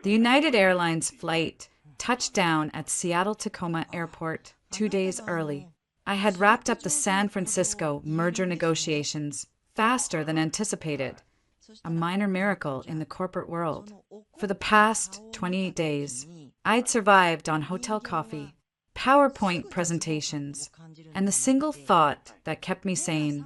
The United Airlines flight touched down at Seattle-Tacoma Airport 2 days early. I had wrapped up the San Francisco merger negotiations faster than anticipated, a minor miracle in the corporate world. For the past 28 days, I'd survived on hotel coffee, PowerPoint presentations, and the single thought that kept me sane,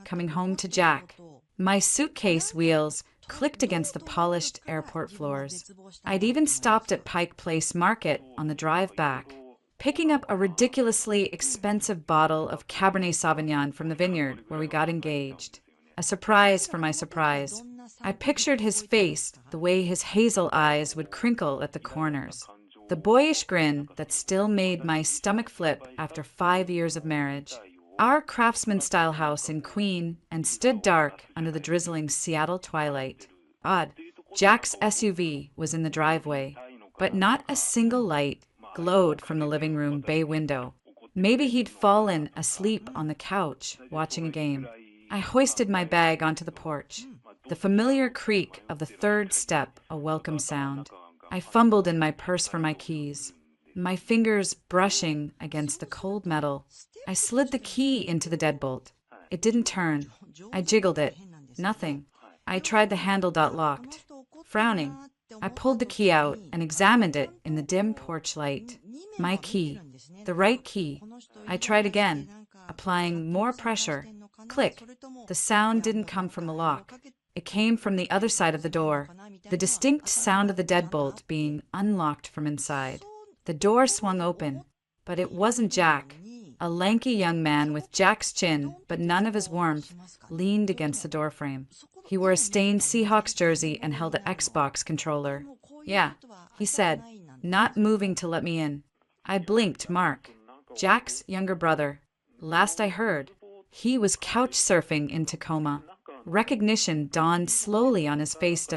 coming home to Jack. My suitcase wheels clicked against the polished airport floors. I'd even stopped at Pike Place Market on the drive back, picking up a ridiculously expensive bottle of Cabernet Sauvignon from the vineyard where we got engaged. A surprise for my surprise. I pictured his face, the way his hazel eyes would crinkle at the corners. The boyish grin that still made my stomach flip after 5 years of marriage. Our craftsman-style house in Queen and stood dark under the drizzling Seattle twilight. Odd. Jack's SUV was in the driveway, but not a single light glowed from the living room bay window. Maybe he'd fallen asleep on the couch watching a game. I hoisted my bag onto the porch. The familiar creak of the third step, a welcome sound. I fumbled in my purse for my keys, my fingers brushing against the cold metal. I slid the key into the deadbolt. It didn't turn. I jiggled it. Nothing. I tried the handle locked. Frowning, I pulled the key out and examined it in the dim porch light. My key. The right key. I tried again, applying more pressure. Click. The sound didn't come from the lock. It came from the other side of the door, the distinct sound of the deadbolt being unlocked from inside. The door swung open, but it wasn't Jack. A lanky young man with Jack's chin, but none of his warmth, leaned against the doorframe. He wore a stained Seahawks jersey and held an Xbox controller. "Yeah," he said, not moving to let me in. I blinked. Mark, Jack's younger brother. Last I heard, he was couch surfing in Tacoma. Recognition dawned slowly on his face.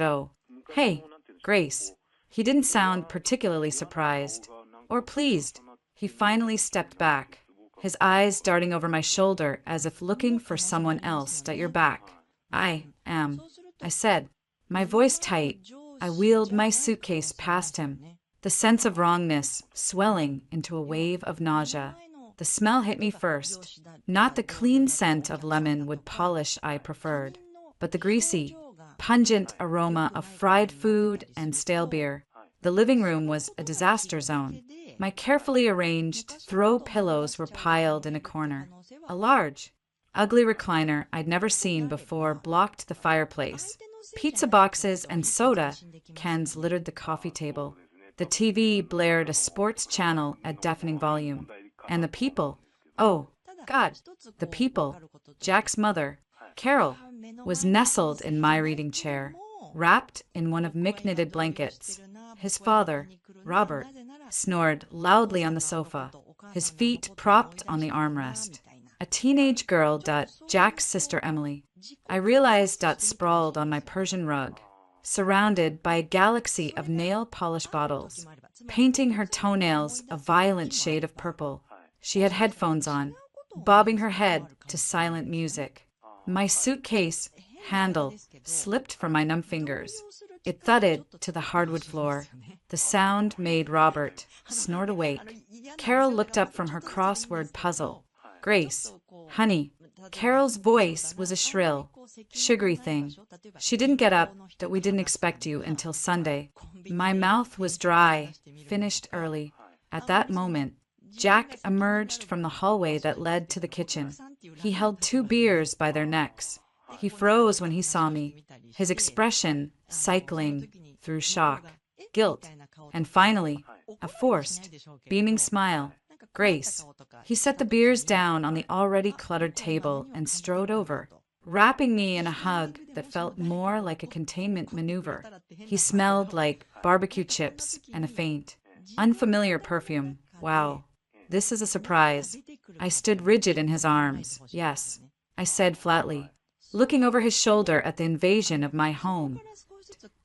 "Hey, Grace." He didn't sound particularly surprised or pleased. He finally stepped back, his eyes darting over my shoulder as if looking for someone else at your back. "I am," I said, my voice tight. I wheeled my suitcase past him, the sense of wrongness swelling into a wave of nausea. The smell hit me first, not the clean scent of lemon wood polish I preferred, but the greasy, pungent aroma of fried food and stale beer. The living room was a disaster zone. My carefully arranged throw pillows were piled in a corner. A large, ugly recliner I'd never seen before blocked the fireplace. Pizza boxes and soda cans littered the coffee table. The TV blared a sports channel at deafening volume. And the people, oh, God, the people, Jack's mother, Carol, was nestled in my reading chair, wrapped in one of Mick-knitted blankets. His father, Robert, snored loudly on the sofa, his feet propped on the armrest. A teenage girl, Jack's sister Emily, I realized, sprawled on my Persian rug, surrounded by a galaxy of nail polish bottles, painting her toenails a violent shade of purple. She had headphones on, bobbing her head to silent music. My suitcase handle slipped from my numb fingers. It thudded to the hardwood floor. The sound made Robert snort awake. Carol looked up from her crossword puzzle. "Grace, honey." Carol's voice was a shrill, sugary thing. "She didn't get up, that we didn't expect you until Sunday." My mouth was dry, finished early. At that moment, Jack emerged from the hallway that led to the kitchen. He held 2 beers by their necks. He froze when he saw me, his expression cycling through shock, guilt, and finally, a forced, beaming smile. "Grace." He set the beers down on the already cluttered table and strode over, wrapping me in a hug that felt more like a containment maneuver. He smelled like barbecue chips and a faint, unfamiliar perfume. Wow. This is a surprise. I stood rigid in his arms. "Yes," I said flatly, looking over his shoulder at the invasion of my home.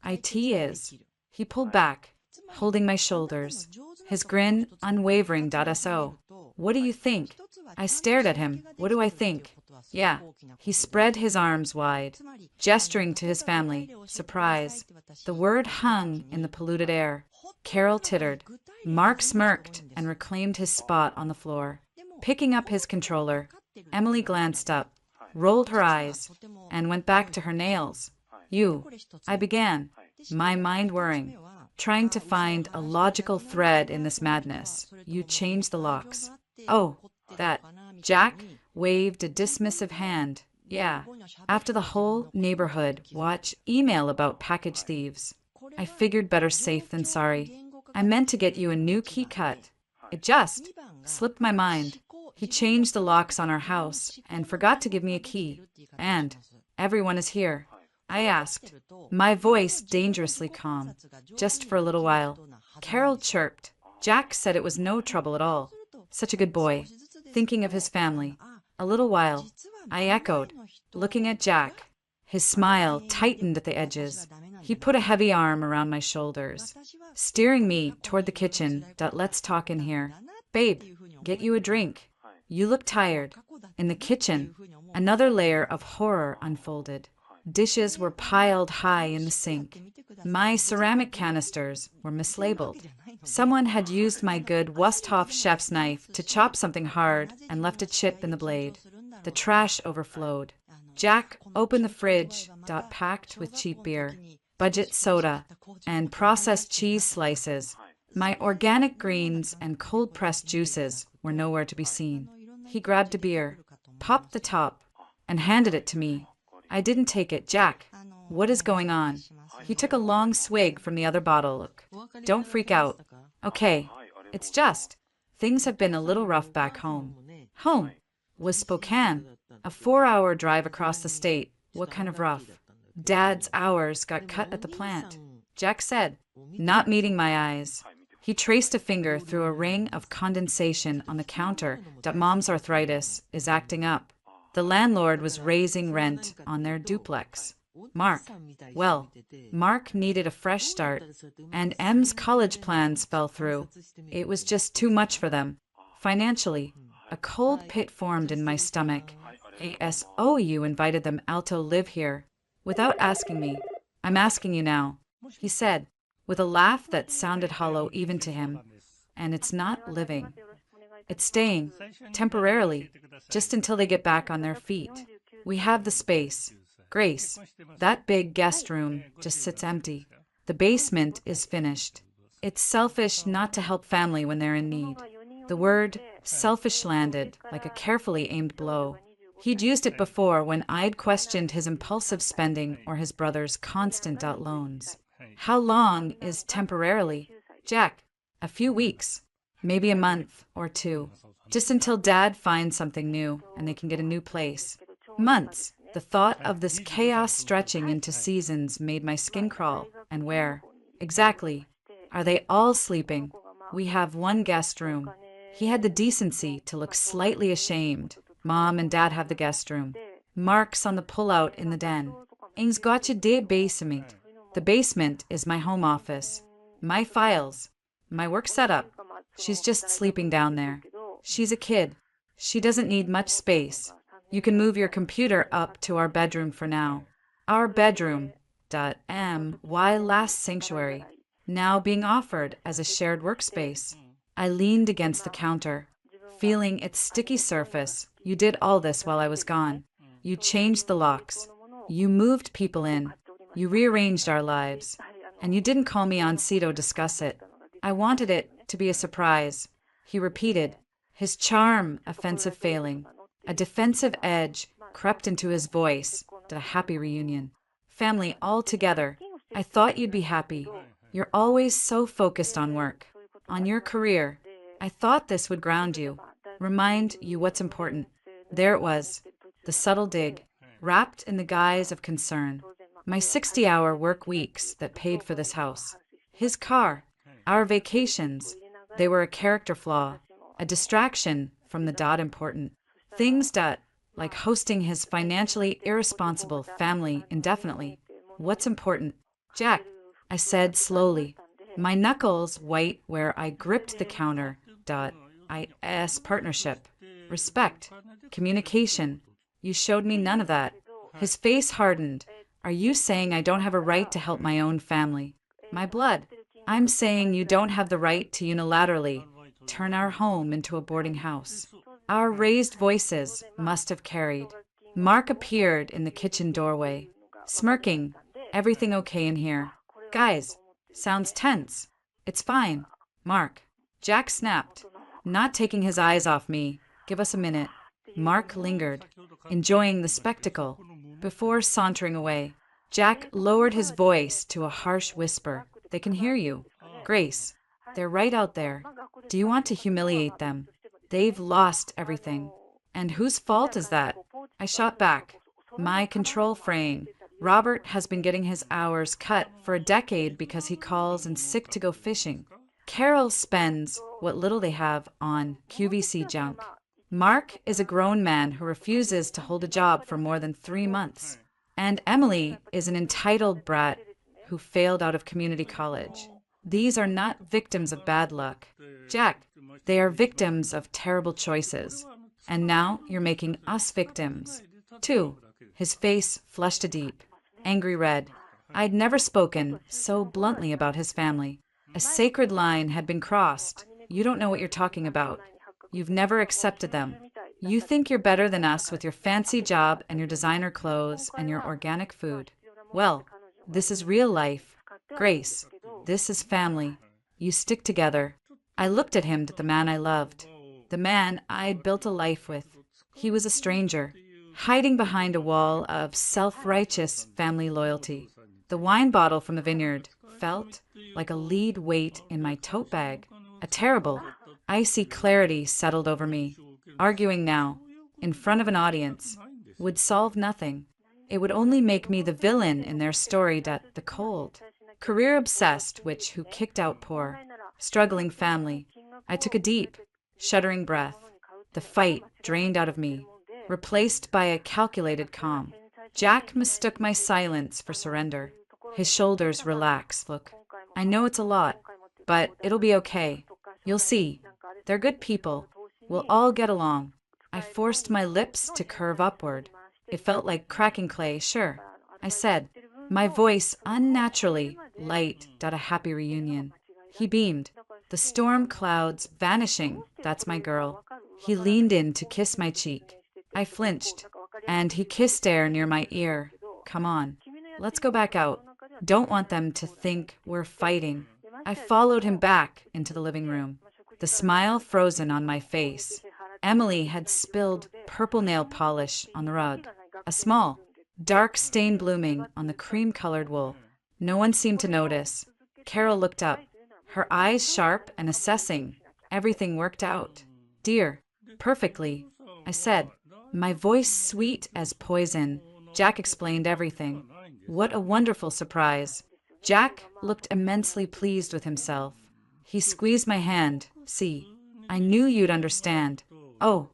"It is." He pulled back, holding my shoulders, his grin unwavering. So, What do you think? I stared at him. What do I think? Yeah. He spread his arms wide, gesturing to his family. Surprise. The word hung in the polluted air. Carol tittered. Mark smirked and reclaimed his spot on the floor. Picking up his controller, Emily glanced up, rolled her eyes, and went back to her nails. I began, my mind whirring, trying to find a logical thread in this madness. You changed the locks. Oh, that. Jack waved a dismissive hand. Yeah. After the whole neighborhood watch email about package thieves. I figured better safe than sorry. I meant to get you a new key cut. It just slipped my mind. He changed the locks on our house and forgot to give me a key. And everyone is here. I asked, my voice dangerously calm. Just for a little while. Carol chirped. Jack said it was no trouble at all. Such a good boy. Thinking of his family. A little while. I echoed, looking at Jack. His smile tightened at the edges. He put a heavy arm around my shoulders, steering me toward the kitchen. Let's talk in here. Babe, get you a drink. You look tired. In the kitchen, another layer of horror unfolded. Dishes were piled high in the sink. My ceramic canisters were mislabeled. Someone had used my good Wusthof chef's knife to chop something hard and left a chip in the blade. The trash overflowed. Jack opened the fridge, packed with cheap beer, budget soda, and processed cheese slices. My organic greens and cold-pressed juices were nowhere to be seen. He grabbed a beer, popped the top, and handed it to me. I didn't take it. Jack, what is going on? He took a long swig from the other bottle. Look, don't freak out. Okay, it's just, things have been a little rough back home. Home was Spokane, a 4-hour drive across the state. What kind of rough? Dad's hours got cut at the plant. Jack said, not meeting my eyes. He traced a finger through a ring of condensation on the counter. Mom's arthritis is acting up. The landlord was raising rent on their duplex. Mark needed a fresh start, and M's college plans fell through. It was just too much for them. Financially, a cold pit formed in my stomach. ASOU invited them out to live here. Without asking me, I'm asking you now, he said, with a laugh that sounded hollow even to him. And it's not living. It's staying, temporarily, just until they get back on their feet. We have the space. Grace, that big guest room just sits empty. The basement is finished. It's selfish not to help family when they're in need. The word selfish landed like a carefully aimed blow. He'd used it before when I'd questioned his impulsive spending or his brother's constant loans. How long is temporarily? Jack, a few weeks. Maybe a month or two, just until Dad finds something new and they can get a new place. Months. The thought of this chaos stretching into seasons made my skin crawl. And where? Exactly. Are they all sleeping? We have one guest room. He had the decency to look slightly ashamed. Mom and Dad have the guest room. Mark's on the pullout in the den. Ings gotcha de basement. The basement is my home office. My files. My work setup. She's just sleeping down there. She's a kid. She doesn't need much space. You can move your computer up to our bedroom for now. Our bedroom. My last sanctuary. Now being offered as a shared workspace. I leaned against the counter, feeling its sticky surface. You did all this while I was gone. You changed the locks. You moved people in. You rearranged our lives. And you didn't call me on Cedo to discuss it. I wanted it to be a surprise. He repeated, his charm offensive failing. A defensive edge crept into his voice. A happy reunion. Family all together. I thought you'd be happy. You're always so focused on work, on your career. I thought this would ground you, remind you what's important. There it was, the subtle dig, wrapped in the guise of concern. My 60-hour work weeks that paid for this house. His car, our vacations, they were a character flaw, a distraction from the important. Things like hosting his financially irresponsible family indefinitely. What's important? Jack, I said slowly, my knuckles white where I gripped the counter. IS partnership, respect, communication. You showed me none of that. His face hardened. Are you saying I don't have a right to help my own family? My blood. I'm saying you don't have the right to unilaterally turn our home into a boarding house. Our raised voices must have carried. Mark appeared in the kitchen doorway, smirking. Everything okay in here? Guys, sounds tense. It's fine. Mark. Jack snapped, not taking his eyes off me. Give us a minute. Mark lingered, enjoying the spectacle, before sauntering away. Jack lowered his voice to a harsh whisper. They can hear you. Grace, they're right out there. Do you want to humiliate them? They've lost everything. And whose fault is that? I shot back. My control fraying. Robert has been getting his hours cut for a decade because he calls in sick to go fishing. Carol spends what little they have on QVC junk. Mark is a grown man who refuses to hold a job for more than 3 months. And Emily is an entitled brat who failed out of community college. These are not victims of bad luck. Jack, they are victims of terrible choices. And now you're making us victims, too. His face flushed a deep, angry red. I'd never spoken so bluntly about his family. A sacred line had been crossed. You don't know what you're talking about. You've never accepted them. You think you're better than us with your fancy job and your designer clothes and your organic food. Well, this is real life. Grace, this is family. You stick together. I looked at him, the man I loved, the man I'd built a life with. He was a stranger, hiding behind a wall of self-righteous family loyalty. The wine bottle from the vineyard felt like a lead weight in my tote bag. A terrible, icy clarity settled over me. Arguing now, in front of an audience, would solve nothing. It would only make me the villain in their story that the cold, career-obsessed witch who kicked out poor, struggling family. I took a deep, shuddering breath. The fight drained out of me, replaced by a calculated calm. Jack mistook my silence for surrender. His shoulders relaxed. Look, I know it's a lot, but it'll be okay. You'll see. They're good people. We'll all get along. I forced my lips to curve upward. It felt like cracking clay, sure. I said, my voice unnaturally light at a happy reunion. He beamed. The storm clouds vanishing. That's my girl. He leaned in to kiss my cheek. I flinched, and he kissed air near my ear. Come on, let's go back out. Don't want them to think we're fighting. I followed him back into the living room, the smile frozen on my face. Emily had spilled purple nail polish on the rug, a small, dark stain blooming on the cream-colored wool. No one seemed to notice. Carol looked up, her eyes sharp and assessing. Everything worked out. Dear, perfectly, I said, my voice sweet as poison. Jack explained everything. What a wonderful surprise. Jack looked immensely pleased with himself. He squeezed my hand. See, I knew you'd understand. Oh,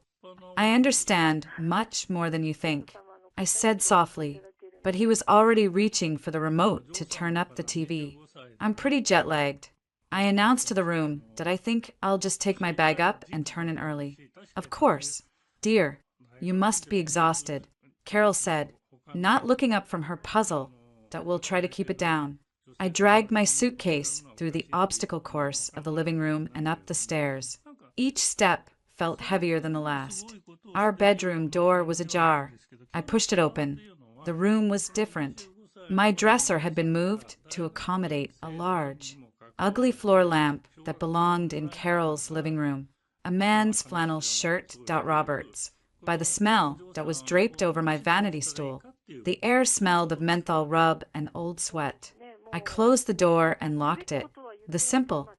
I understand much more than you think, I said softly, but he was already reaching for the remote to turn up the TV. I'm pretty jet-lagged. I announced to the room that I think I'll just take my bag up and turn in early. Of course. Dear, you must be exhausted, Carol said, not looking up from her puzzle, that we'll try to keep it down. I dragged my suitcase through the obstacle course of the living room and up the stairs. Each step felt heavier than the last. Our bedroom door was ajar. I pushed it open. The room was different. My dresser had been moved to accommodate a large, ugly floor lamp that belonged in Carol's living room. A man's flannel shirt, Roberts, by the smell that was draped over my vanity stool. The air smelled of menthol rub and old sweat. I closed the door and locked it. The simple,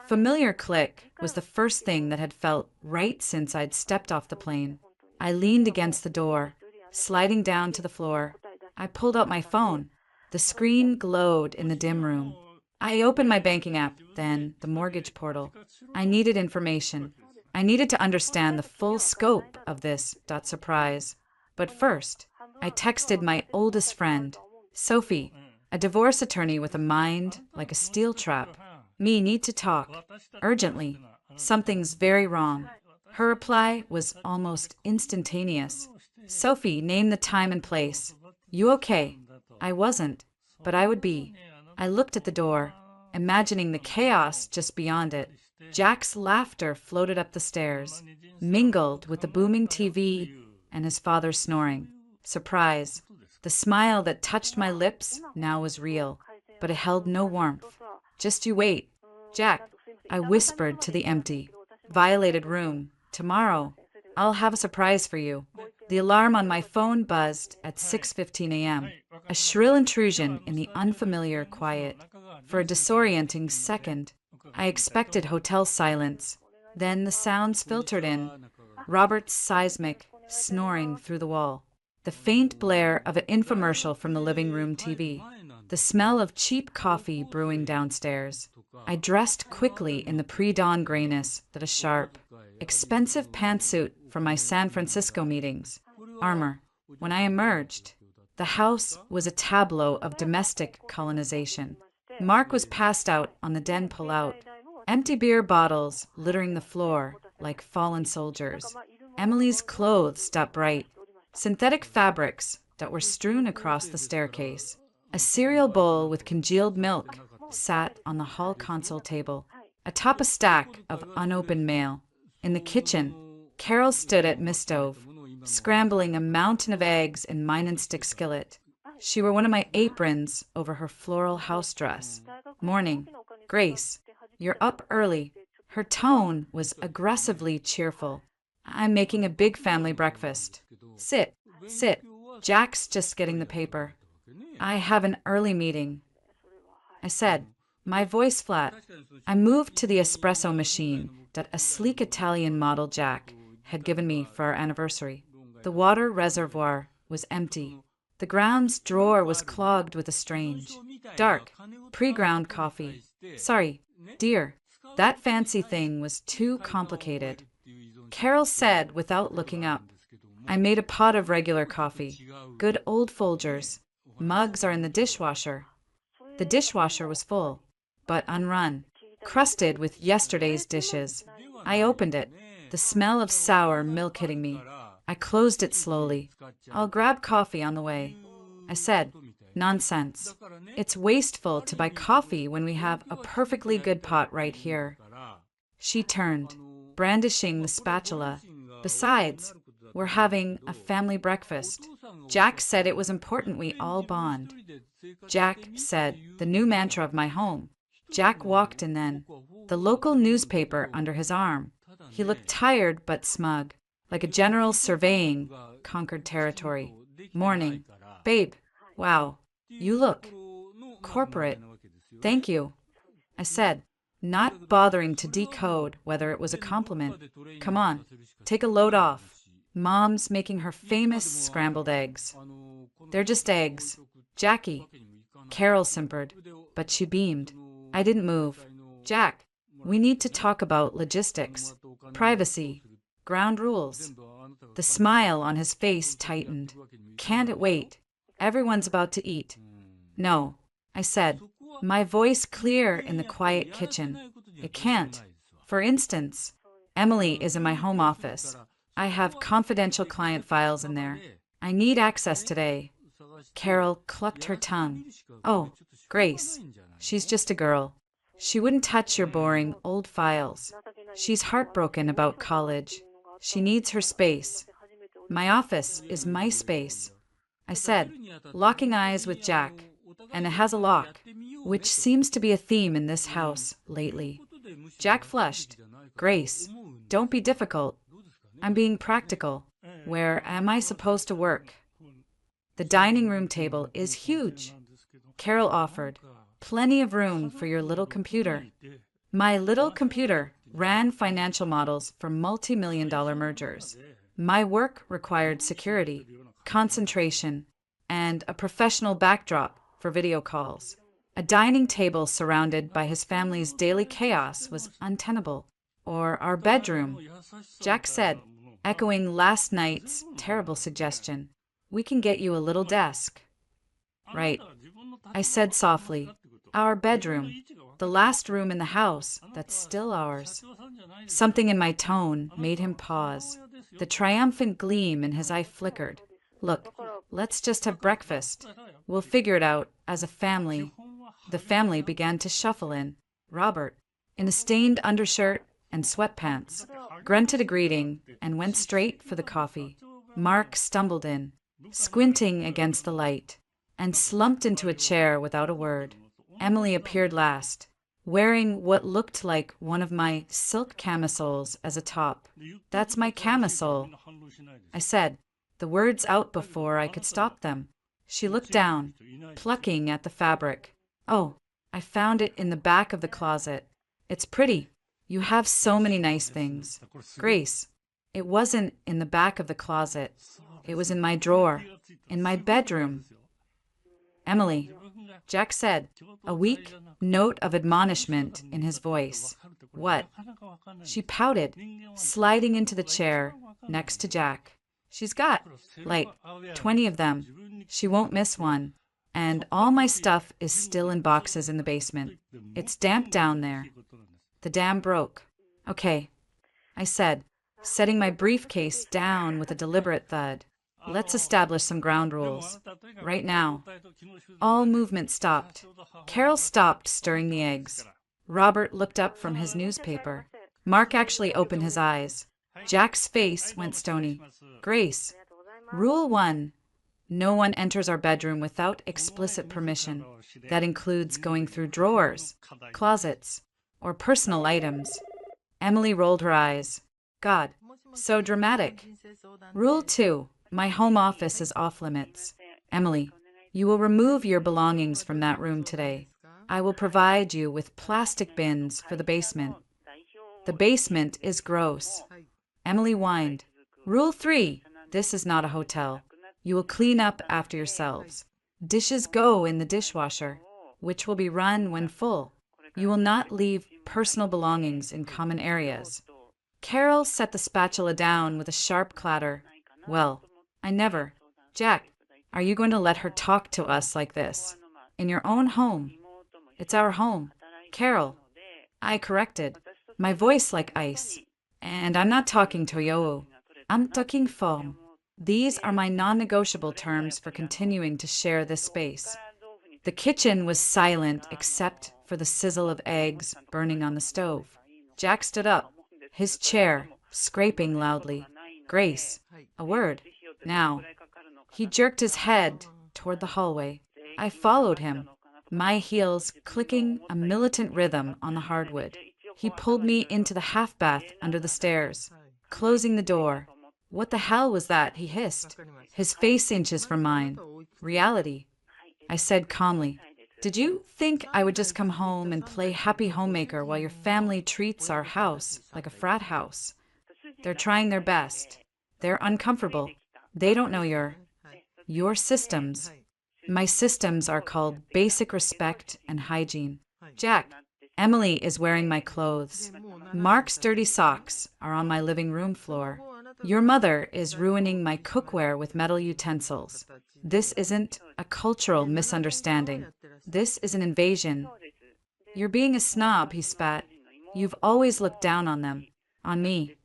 familiar click was the first thing that had felt right since I'd stepped off the plane. I leaned against the door, sliding down to the floor. I pulled out my phone. The screen glowed in the dim room. I opened my banking app, then the mortgage portal. I needed information. I needed to understand the full scope of this surprise. But first, I texted my oldest friend, Sophie, a divorce attorney with a mind like a steel trap. Me need to talk. Urgently. Something's very wrong. Her reply was almost instantaneous. Sophie, name the time and place. You okay? I wasn't, but I would be. I looked at the door, imagining the chaos just beyond it. Jack's laughter floated up the stairs, mingled with the booming TV and his father snoring. Surprise. The smile that touched my lips now was real, but it held no warmth. Just you wait. Jack, I whispered to the empty, violated room. Tomorrow, I'll have a surprise for you. The alarm on my phone buzzed at 6:15 a.m., a shrill intrusion in the unfamiliar quiet. For a disorienting second, I expected hotel silence. Then the sounds filtered in. Robert's seismic, snoring through the wall. The faint blare of an infomercial from the living room TV. The smell of cheap coffee brewing downstairs. I dressed quickly in the pre-dawn grayness that a sharp, expensive pantsuit from my San Francisco meetings. Armor. When I emerged, the house was a tableau of domestic colonization. Mark was passed out on the den pull-out. Empty beer bottles littering the floor like fallen soldiers. Emily's clothes stopped bright. Synthetic fabrics that were strewn across the staircase. A cereal bowl with congealed milk sat on the hall console table, atop a stack of unopened mail. In the kitchen, Carol stood at Mistove, scrambling a mountain of eggs in mine and stick skillet. She wore one of my aprons over her floral house dress. Morning. Grace, you're up early. Her tone was aggressively cheerful. I'm making a big family breakfast. Sit. Jack's just getting the paper. I have an early meeting. I said, my voice flat. I moved to the espresso machine that a sleek Italian model Jack had given me for our anniversary. The water reservoir was empty. The ground's drawer was clogged with a strange, dark, pre-ground coffee. Sorry, dear, that fancy thing was too complicated. Carol said without looking up. I made a pot of regular coffee. Good old Folgers. Mugs are in the dishwasher. The dishwasher was full, but unrun, crusted with yesterday's dishes. I opened it, the smell of sour milk hitting me. I closed it slowly. I'll grab coffee on the way. I said, nonsense. It's wasteful to buy coffee when we have a perfectly good pot right here. She turned, brandishing the spatula. Besides, we're having a family breakfast. Jack said it was important we all bond. Jack said, the new mantra of my home. Jack walked in then, the local newspaper under his arm. He looked tired but smug, like a general surveying conquered territory. Morning. Babe, wow, you look corporate. Thank you, I said, not bothering to decode whether it was a compliment. Come on, take a load off. Mom's making her famous scrambled eggs. They're just eggs. Jackie. Carol simpered, but she beamed. I didn't move. Jack, we need to talk about logistics, privacy, ground rules. The smile on his face tightened. Can't it wait? Everyone's about to eat. No, I said, my voice clear in the quiet kitchen. It can't. For instance, Emily is in my home office. I have confidential client files in there. I need access today. Carol clucked her tongue. Oh, Grace, she's just a girl. She wouldn't touch your boring old files. She's heartbroken about college. She needs her space. My office is my space. I said, locking eyes with Jack, and it has a lock, which seems to be a theme in this house lately. Jack flushed. Grace, don't be difficult. I'm being practical. Where am I supposed to work? The dining room table is huge. Carol offered, plenty of room for your little computer. My little computer ran financial models for multi-million-dollar mergers. My work required security, concentration, and a professional backdrop for video calls. A dining table surrounded by his family's daily chaos was untenable. Or our bedroom. Jack said, echoing last night's terrible suggestion, we can get you a little desk. Right, I said softly. Our bedroom, the last room in the house that's still ours. Something in my tone made him pause. The triumphant gleam in his eye flickered. Look, let's just have breakfast. We'll figure it out as a family. The family began to shuffle in. Robert, in a stained undershirt and sweatpants, grunted a greeting and went straight for the coffee. Mark stumbled in, squinting against the light, and slumped into a chair without a word. Emily appeared last, wearing what looked like one of my silk camisoles as a top. That's my camisole, I said, the words out before I could stop them. She looked down, plucking at the fabric. Oh, I found it in the back of the closet. It's pretty. You have so many nice things. Grace, it wasn't in the back of the closet. It was in my drawer, in my bedroom. Emily, Jack said, a weak note of admonishment in his voice. What? She pouted, sliding into the chair next to Jack. She's got, like, 20 of them. She won't miss one. And all my stuff is still in boxes in the basement. It's damp down there. The dam broke. Okay, I said, setting my briefcase down with a deliberate thud. Let's establish some ground rules. Right now. All movement stopped. Carol stopped stirring the eggs. Robert looked up from his newspaper. Mark actually opened his eyes. Jack's face went stony. Grace, Rule 1. No one enters our bedroom without explicit permission. That includes going through drawers, closets, or personal items. Emily rolled her eyes. God, so dramatic. Rule 2. My home office is off limits. Emily, you will remove your belongings from that room today. I will provide you with plastic bins for the basement. The basement is gross. Emily whined. Rule 3. This is not a hotel. You will clean up after yourselves. Dishes go in the dishwasher, which will be run when full. You will not leave personal belongings in common areas. Carol set the spatula down with a sharp clatter. Well, I never. Jack, are you going to let her talk to us like this? In your own home. It's our home. Carol, I corrected, my voice like ice. And I'm not talking Toyo. I'm talking foam. These are my non-negotiable terms for continuing to share this space. The kitchen was silent except for the sizzle of eggs burning on the stove. Jack stood up, his chair scraping loudly. Grace, a word. Now. He jerked his head toward the hallway. I followed him, my heels clicking a militant rhythm on the hardwood. He pulled me into the half-bath under the stairs, closing the door. What the hell was that? He hissed, his face inches from mine. Reality. I said calmly, did you think I would just come home and play happy homemaker while your family treats our house like a frat house? They're trying their best. They're uncomfortable. They don't know your systems. My systems are called basic respect and hygiene. Jack, Emily is wearing my clothes. Mark's dirty socks are on my living room floor. Your mother is ruining my cookware with metal utensils. This isn't a cultural misunderstanding. This is an invasion. You're being a snob, he spat. You've always looked down on them. On me.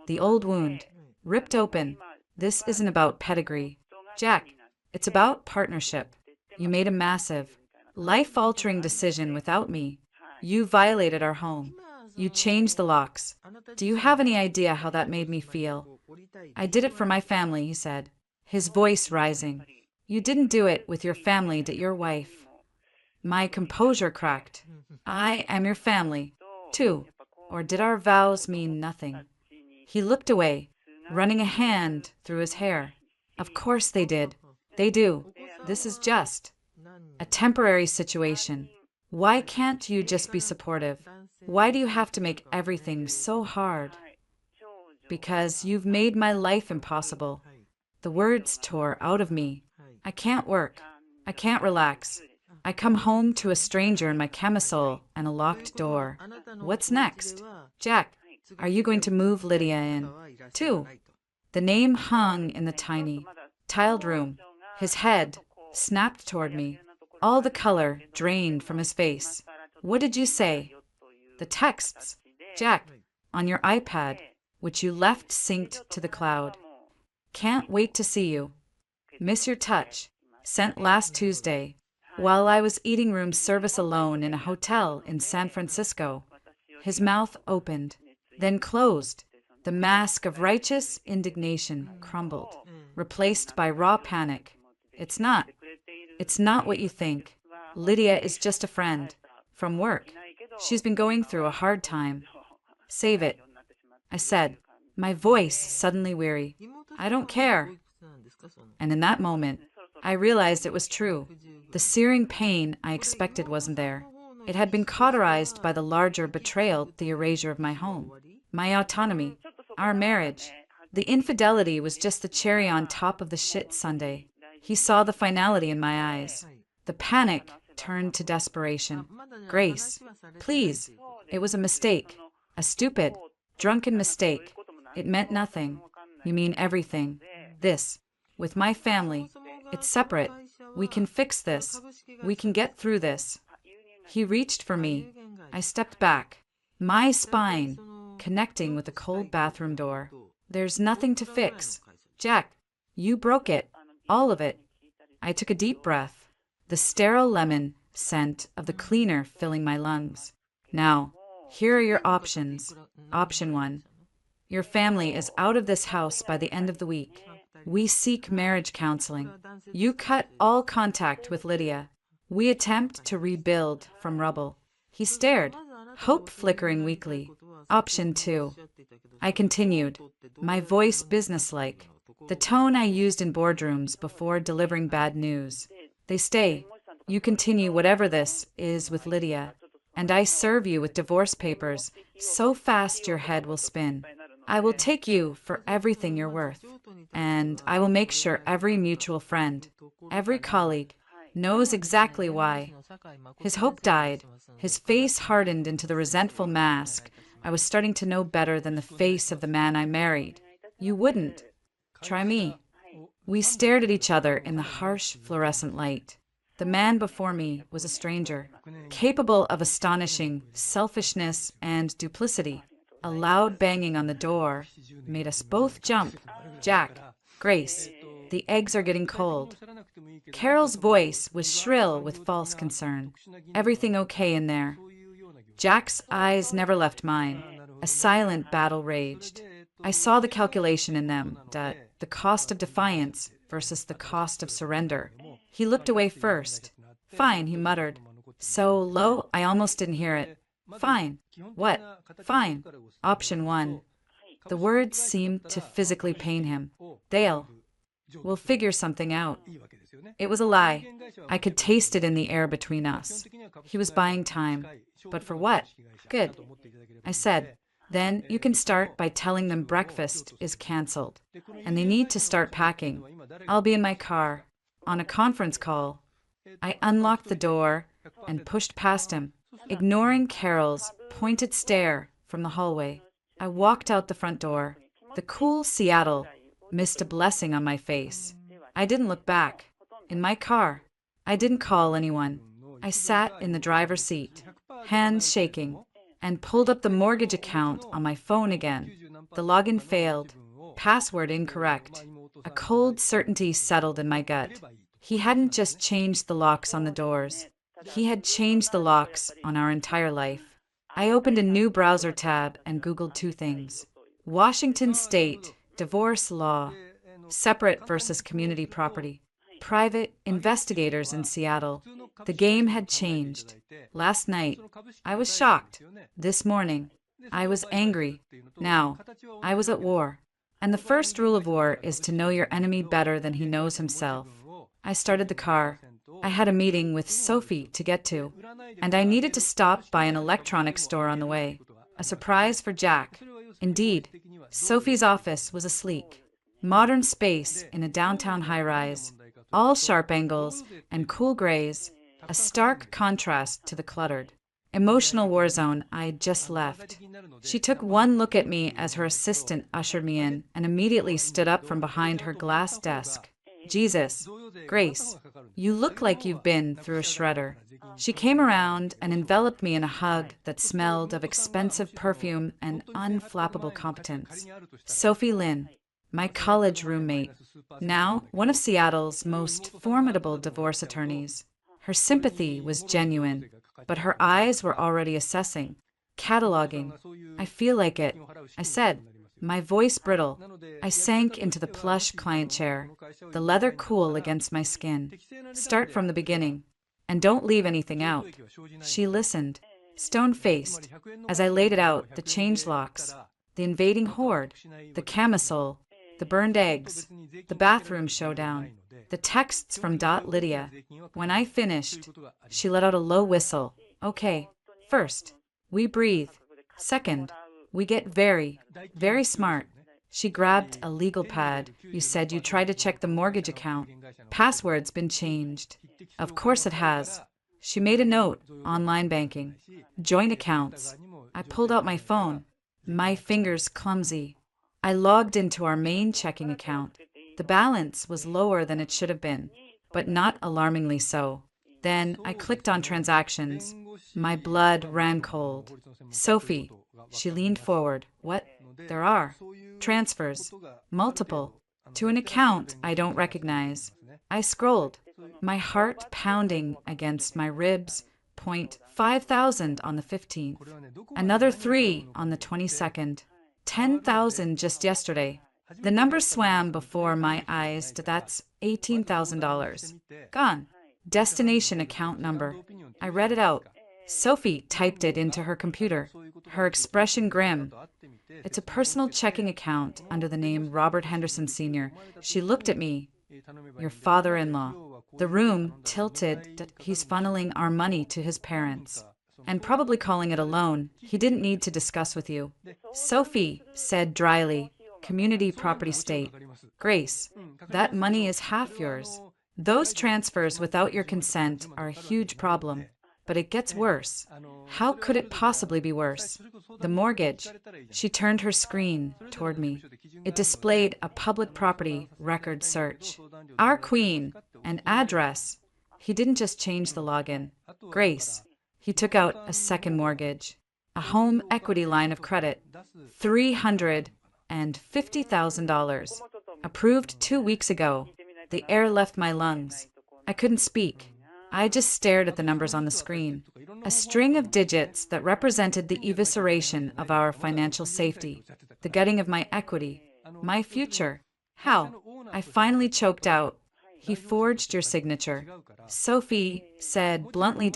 The old wound. Ripped open. This isn't about pedigree. Jack, it's about partnership. You made a massive, life-altering decision without me. You violated our home. You changed the locks. Do you have any idea how that made me feel? I did it for my family, he said, his voice rising. You didn't do it with your family, did your wife? My composure cracked. I am your family, too. Or did our vows mean nothing? He looked away, running a hand through his hair. Of course they did. They do. This is just a temporary situation. Why can't you just be supportive? Why do you have to make everything so hard? Because you've made my life impossible. The words tore out of me. I can't work. I can't relax. I come home to a stranger in my camisole and a locked door. What's next? Jack, are you going to move Lydia in, too? The name hung in the tiny, tiled room. His head snapped toward me. All the color drained from his face. What did you say? The texts. Jack, on your iPad, which you left synced to the cloud. Can't wait to see you. Miss your touch. Sent last Tuesday, while I was eating room service alone in a hotel in San Francisco. His mouth opened, then closed. The mask of righteous indignation crumbled, replaced by raw panic. It's not what you think. Lydia is just a friend. From work. She's been going through a hard time. Save it, I said, my voice suddenly weary. I don't care. And in that moment, I realized it was true. The searing pain I expected wasn't there. It had been cauterized by the larger betrayal, the erasure of my home, my autonomy, our marriage. The infidelity was just the cherry on top of the shit sundae. He saw the finality in my eyes. The panic turned to desperation. Grace, please. It was a mistake. A stupid, drunken mistake. It meant nothing. You mean everything. This. With my family. It's separate. We can fix this. We can get through this. He reached for me. I stepped back. My spine connecting with the cold bathroom door. There's nothing to fix. Jack, you broke it. All of it. I took a deep breath. The sterile lemon scent of the cleaner filling my lungs. Now, here are your options. Option 1. Your family is out of this house by the end of the week. We seek marriage counseling. You cut all contact with Lydia. We attempt to rebuild from rubble. He stared, hope flickering weakly. Option 2. I continued, my voice businesslike, the tone I used in boardrooms before delivering bad news. They stay. You continue whatever this is with Lydia, and I serve you with divorce papers so fast your head will spin. I will take you for everything you're worth, and I will make sure every mutual friend, every colleague, knows exactly why. His hope died. His face hardened into the resentful mask. I was starting to know better than the face of the man I married. You wouldn't. Try me. We stared at each other in the harsh fluorescent light. The man before me was a stranger, capable of astonishing selfishness and duplicity. A loud banging on the door made us both jump. Jack, Grace, the eggs are getting cold. Carol's voice was shrill with false concern. Everything okay in there? Jack's eyes never left mine. A silent battle raged. I saw the calculation in them, the cost of defiance versus the cost of surrender. He looked away first. Fine, he muttered. So low, I almost didn't hear it. Fine. What? Fine. Option 1. The words seemed to physically pain him. We'll figure something out. It was a lie. I could taste it in the air between us. He was buying time. But for what? Good. I said, then you can start by telling them breakfast is canceled, and they need to start packing. I'll be in my car, on a conference call. I unlocked the door and pushed past him, ignoring Carol's pointed stare from the hallway. I walked out the front door. The cool Seattle missed a blessing on my face. I didn't look back. In my car, I didn't call anyone. I sat in the driver's seat, hands shaking, and pulled up the mortgage account on my phone again. The login failed. Password incorrect. A cold certainty settled in my gut. He hadn't just changed the locks on the doors. He had changed the locks on our entire life. I opened a new browser tab and Googled 2 things. Washington State, divorce law, separate versus community property, private investigators in Seattle. The game had changed. Last night, I was shocked. This morning, I was angry. Now, I was at war. And the first rule of war is to know your enemy better than he knows himself. I started the car. I had a meeting with Sophie to get to, and I needed to stop by an electronics store on the way. A surprise for Jack. Indeed, Sophie's office was a sleek, modern space in a downtown high-rise, all sharp angles and cool grays, a stark contrast to the cluttered, emotional war zone I had just left. She took one look at me as her assistant ushered me in and immediately stood up from behind her glass desk. Jesus, Grace, you look like you've been through a shredder. She came around and enveloped me in a hug that smelled of expensive perfume and unflappable competence. Sophie Lynn, my college roommate, now one of Seattle's most formidable divorce attorneys. Her sympathy was genuine, but her eyes were already assessing, cataloging. I feel like it, I said, my voice brittle. I sank into the plush client chair, the leather cool against my skin. Start from the beginning. And don't leave anything out. She listened, stone-faced, as I laid it out, the change locks, the invading horde, the camisole, the burned eggs, the bathroom showdown, the texts from Lydia. When I finished, she let out a low whistle. Okay, first, we breathe. Second, we get very, very smart. She grabbed a legal pad. You said you tried to check the mortgage account. Password's been changed. Of course it has. She made a note. Online banking. Joint accounts. I pulled out my phone. My fingers clumsy. I logged into our main checking account. The balance was lower than it should have been, but not alarmingly so. Then I clicked on transactions. My blood ran cold. Sophie. She leaned forward. What? There are. Transfers. Multiple. To an account I don't recognize. I scrolled, my heart pounding against my ribs. $5,000 on the 15th. Another 3 on the 22nd. 10,000 just yesterday. The number swam before my eyes. That's $18,000. Gone. Destination account number. I read it out. Sophie typed it into her computer, her expression grim. It's a personal checking account under the name Robert Henderson Sr. She looked at me. Your father-in-law. The room tilted. He's funneling our money to his parents. And probably calling it a loan he didn't need to discuss with you. Sophie said dryly, community property state. Grace, that money is half yours. Those transfers without your consent are a huge problem. But it gets worse. How could it possibly be worse? The mortgage. She turned her screen toward me. It displayed a public property record search. Our queen, an address. He didn't just change the login. Grace. He took out a second mortgage. A home equity line of credit. $350,000. Approved 2 weeks ago. The air left my lungs. I couldn't speak. I just stared at the numbers on the screen, a string of digits that represented the evisceration of our financial safety, the gutting of my equity, my future. How? I finally choked out. He forged your signature. Sophie said bluntly,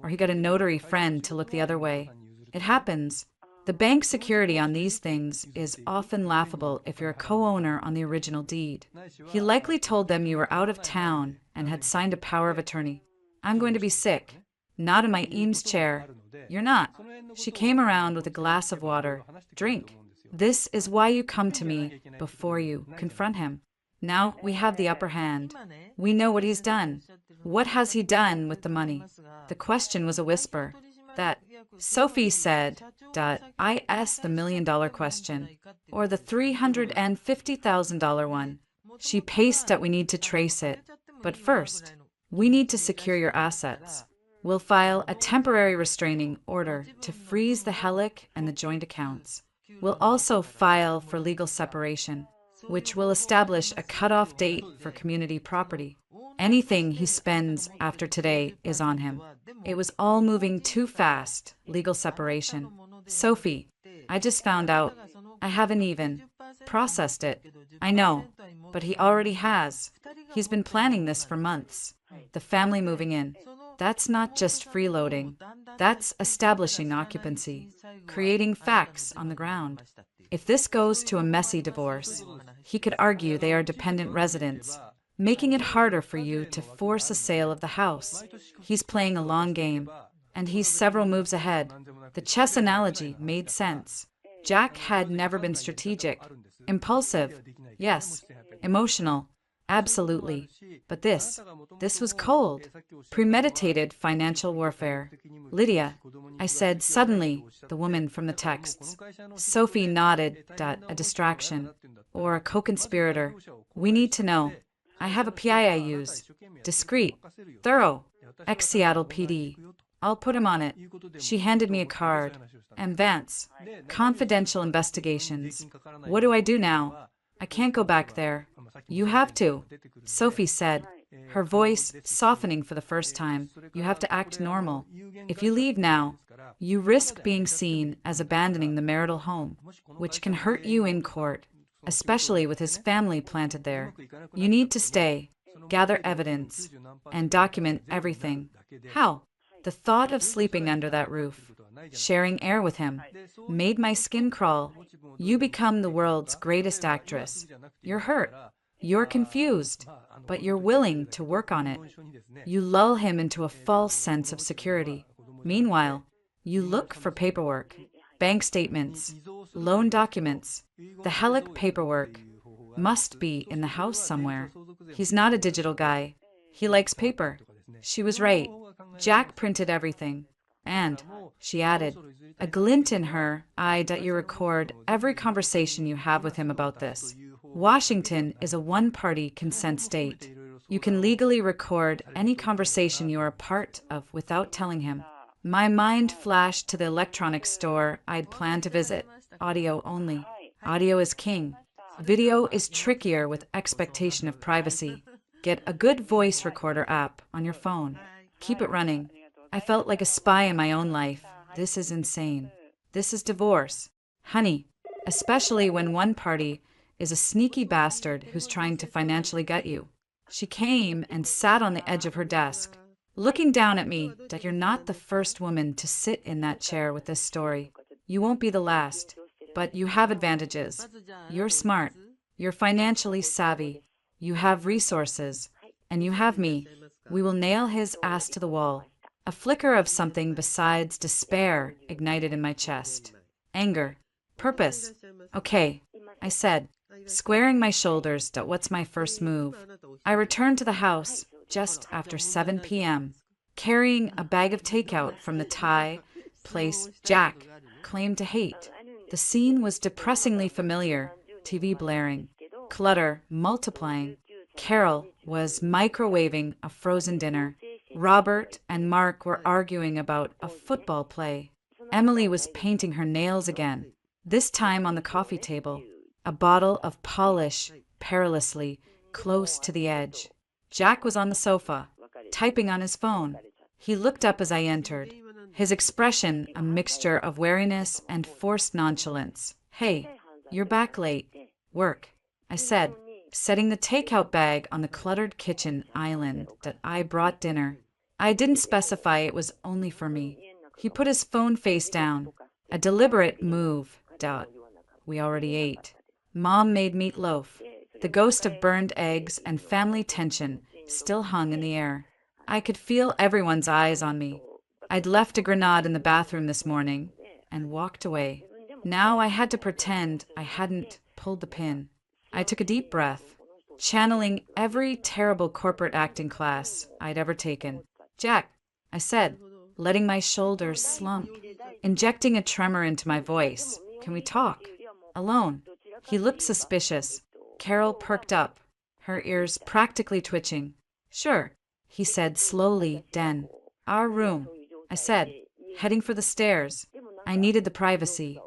or he got a notary friend to look the other way. It happens. The bank security on these things is often laughable if you're a co-owner on the original deed. He likely told them you were out of town and had signed a power of attorney. I'm going to be sick. Not in my Eames chair. You're not. She came around with a glass of water. Drink. This is why you come to me before you confront him. Now we have the upper hand. We know what he's done. What has he done with the money? The question was a whisper. That Sophie said, I asked the $1 million question, or the $350,000 one. She paced that we need to trace it. But first, we need to secure your assets. We'll file a temporary restraining order to freeze the HELIC and the joint accounts. We'll also file for legal separation, which will establish a cutoff date for community property. Anything he spends after today is on him. It was all moving too fast, legal separation. Sophie, I just found out. I haven't even processed it. I know, but he already has. He's been planning this for months. The family moving in. That's not just freeloading. That's establishing occupancy, creating facts on the ground. If this goes to a messy divorce, he could argue they are dependent residents, making it harder for you to force a sale of the house. He's playing a long game, and he's several moves ahead. The chess analogy made sense. Jack had never been strategic. Impulsive, yes. Emotional, absolutely. But this was cold. Premeditated financial warfare. Lydia, I said suddenly, the woman from the texts. Sophie nodded, a distraction. Or a co-conspirator. We need to know. I have a PI I use. Discreet. Thorough. ex-Seattle PD. I'll put him on it. She handed me a card. And Vance. Confidential investigations. What do I do now? I can't go back there. You have to, Sophie said, her voice softening for the first time. You have to act normal. If you leave now, you risk being seen as abandoning the marital home, which can hurt you in court, especially with his family planted there. You need to stay, gather evidence, and document everything. How? The thought of sleeping under that roof, sharing air with him, made my skin crawl. You become the world's greatest actress. You're hurt. You're confused, but you're willing to work on it. You lull him into a false sense of security. Meanwhile, you look for paperwork, bank statements, loan documents. The Hellick paperwork must be in the house somewhere. He's not a digital guy. He likes paper. She was right. Jack printed everything. And, she added, a glint in her eye that you record every conversation you have with him about this. Washington is a one-party consent state. You can legally record any conversation you are a part of without telling him. My mind flashed to the electronics store I'd planned to visit. Audio only. Audio is king. Video is trickier with expectation of privacy. Get a good voice recorder app on your phone. Keep it running. I felt like a spy in my own life. This is insane. This is divorce. Honey, especially when one party is a sneaky bastard who's trying to financially gut you. She came and sat on the edge of her desk, looking down at me that you're not the first woman to sit in that chair with this story. You won't be the last, but you have advantages. You're smart. You're financially savvy. You have resources. And you have me. We will nail his ass to the wall. A flicker of something besides despair ignited in my chest. Anger. Purpose. Okay, I said, squaring my shoulders at what's my first move. I returned to the house just after 7 p.m., carrying a bag of takeout from the Thai place Jack claimed to hate. The scene was depressingly familiar, TV blaring, clutter multiplying. Carol was microwaving a frozen dinner. Robert and Mark were arguing about a football play. Emily was painting her nails again, this time on the coffee table, a bottle of polish perilously close to the edge. Jack was on the sofa, typing on his phone. He looked up as I entered, his expression a mixture of wariness and forced nonchalance. Hey, you're back late. Work, I said, setting the takeout bag on the cluttered kitchen island that I brought dinner. I didn't specify it was only for me. He put his phone face down, a deliberate move. We already ate. Mom made meatloaf. The ghost of burned eggs and family tension still hung in the air. I could feel everyone's eyes on me. I'd left a grenade in the bathroom this morning and walked away. Now I had to pretend I hadn't pulled the pin. I took a deep breath, channeling every terrible corporate acting class I'd ever taken. Jack, I said, letting my shoulders slump, injecting a tremor into my voice. Can we talk? Alone. He looked suspicious. Carol perked up, her ears practically twitching. Sure, he said slowly, then. Our room, I said, heading for the stairs. I needed the privacy,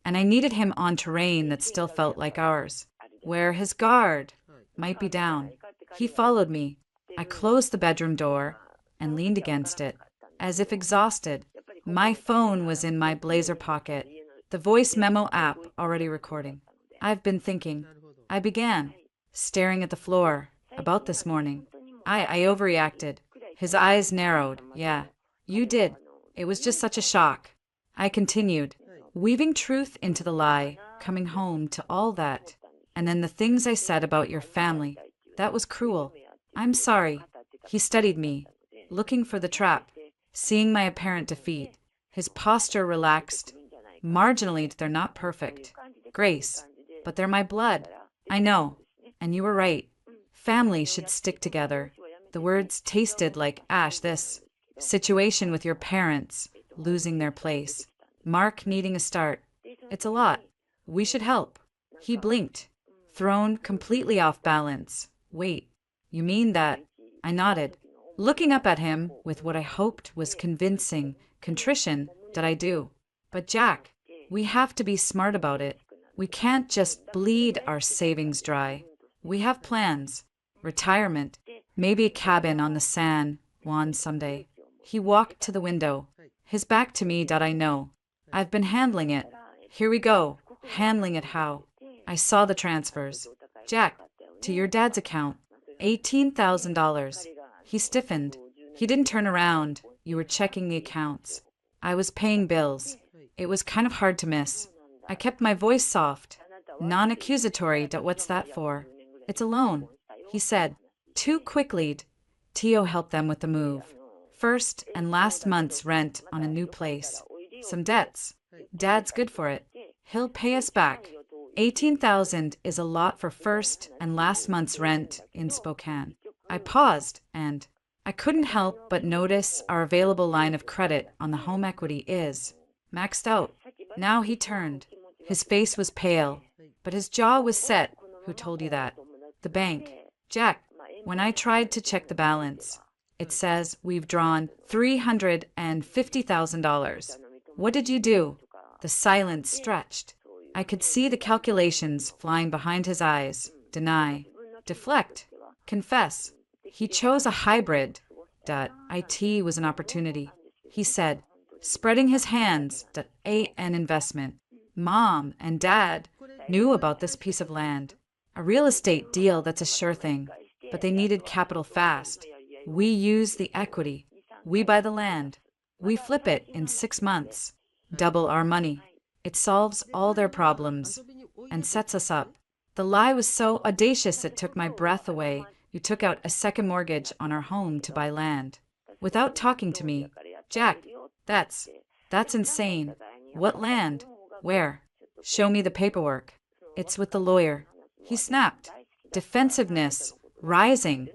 and I needed him on terrain that still felt like ours, where his guard might be down. He followed me. I closed the bedroom door and leaned against it, as if exhausted. My phone was in my blazer pocket, the voice memo app already recording. I've been thinking. I began, staring at the floor, about this morning. I overreacted. His eyes narrowed. Yeah, you did. It was just such a shock. I continued, weaving truth into the lie, coming home to all that. And then the things I said about your family. That was cruel. I'm sorry. He studied me, looking for the trap, seeing my apparent defeat. His posture relaxed. Marginally, they're not perfect. Grace, but they're my blood. I know. And you were right. Family should stick together. The words tasted like ash. This situation with your parents losing their place. Mark needing a start. It's a lot. We should help. He blinked, thrown completely off balance. Wait, you mean that? I nodded. looking up at him with what I hoped was convincing contrition that I do. But Jack, we have to be smart about it. We can't just bleed our savings dry. We have plans. Retirement. Maybe a cabin on the San Juan someday. He walked to the window. His back to me that I know. I've been handling it. Here we go. Handling it how? I saw the transfers. Jack, to your dad's account. $18,000. He stiffened. He didn't turn around. You were checking the accounts. I was paying bills. It was kind of hard to miss. I kept my voice soft. Non-accusatory, what's that for? It's a loan, he said. Too quickly. Tio helped them with the move. First and last month's rent on a new place. Some debts. Dad's good for it. He'll pay us back. 18,000 is a lot for first and last month's rent in Spokane. I paused and I couldn't help but notice our available line of credit on the home equity is maxed out. Now he turned. His face was pale, but his jaw was set. Who told you that? The bank. Jack, when I tried to check the balance, it says we've drawn $350,000. What did you do? The silence stretched. I could see the calculations flying behind his eyes. Deny. Deflect. Confess. He chose a hybrid. IT was an opportunity. He said, spreading his hands. An investment. Mom and Dad knew about this piece of land. A real estate deal that's a sure thing. But they needed capital fast. We use the equity. We buy the land. We flip it in 6 months. Double our money. It solves all their problems and sets us up. The lie was so audacious it took my breath away. You took out a second mortgage on our home to buy land. Without talking to me. Jack, that's insane. What land? Where? Show me the paperwork. It's with the lawyer. He snapped. Defensiveness. Rising.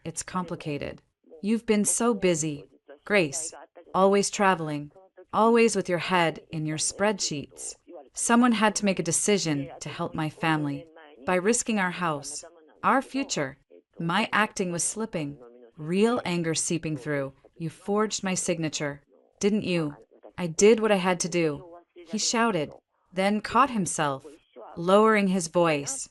It's complicated. You've been so busy. Grace. Always traveling. Always with your head in your spreadsheets. Someone had to make a decision to help my family. By risking our house. Our future. My acting was slipping. Real anger seeping through. You forged my signature. Didn't you? I did what I had to do. He shouted, then caught himself, lowering his voice.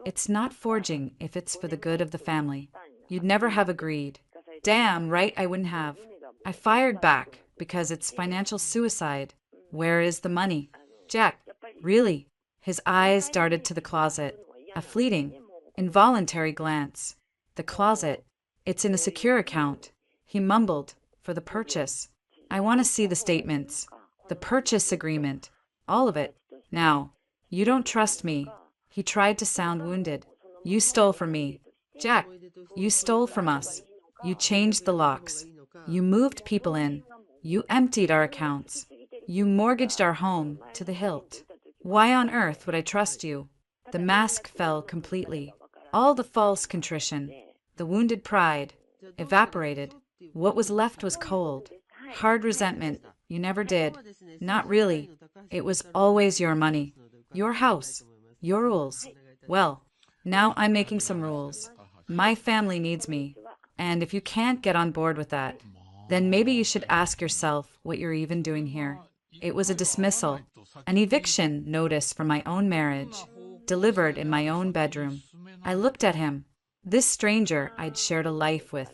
It's not forging if it's for the good of the family. You'd never have agreed. Damn right I wouldn't have. I fired back because it's financial suicide. Where is the money? Jack, really? His eyes darted to the closet. A fleeting, involuntary glance. The closet. It's in a secure account. He mumbled, for the purchase. I want to see the statements. The purchase agreement. All of it. Now, you don't trust me. He tried to sound wounded. You stole from me. Jack, you stole from us. You changed the locks. You moved people in. You emptied our accounts. You mortgaged our home to the hilt. Why on earth would I trust you? The mask fell completely. All the false contrition, the wounded pride, evaporated. What was left was cold. Hard resentment. You never did. Not really. It was always your money. Your house. Your rules. Well, now I'm making some rules. My family needs me. And if you can't get on board with that, then maybe you should ask yourself what you're even doing here. It was a dismissal, an eviction notice for my own marriage, delivered in my own bedroom. I looked at him, this stranger I'd shared a life with.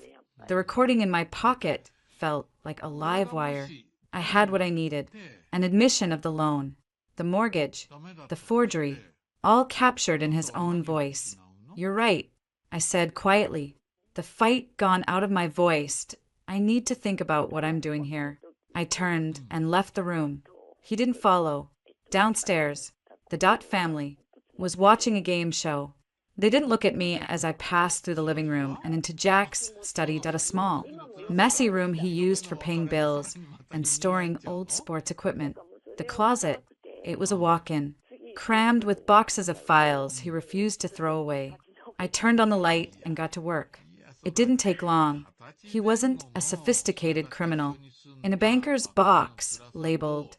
The recording in my pocket felt like a live wire. I had what I needed, an admission of the loan, the mortgage, the forgery, all captured in his own voice. You're right, I said quietly, the fight gone out of my voice. I need to think about what I'm doing here. I turned and left the room. He didn't follow. Downstairs, the Dot family was watching a game show. They didn't look at me as I passed through the living room and into Jack's study, a small, messy room he used for paying bills and storing old sports equipment. The closet, it was a walk-in, crammed with boxes of files he refused to throw away. I turned on the light and got to work. It didn't take long. He wasn't a sophisticated criminal. In a banker's box labeled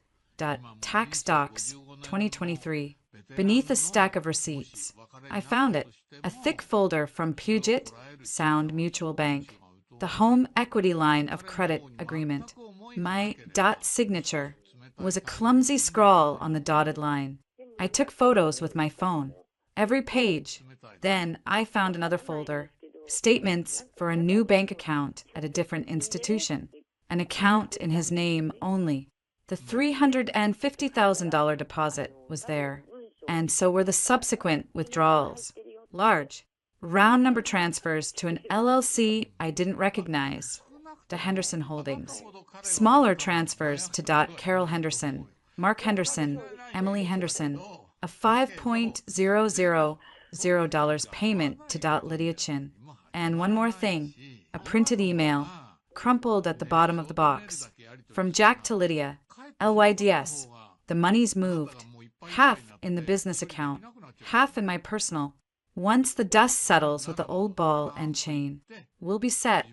Tax Docs 2023, beneath a stack of receipts, I found it, a thick folder from Puget Sound Mutual Bank. The home equity line of credit agreement. My dot signature was a clumsy scrawl on the dotted line. I took photos with my phone. Every page. Then I found another folder. Statements for a new bank account at a different institution. An account in his name only. The $350,000 deposit was there, and so were the subsequent withdrawals. Large, round number transfers to an LLC I didn't recognize, the Henderson Holdings. Smaller transfers to Carol Henderson, Mark Henderson, Emily Henderson. A $5.000 payment to Lydia Chin. And one more thing, a printed email, crumpled at the bottom of the box. From Jack to Lydia, LYDS. The money's moved. Half in the business account, half in my personal. Once the dust settles with the old ball and chain, we'll be set.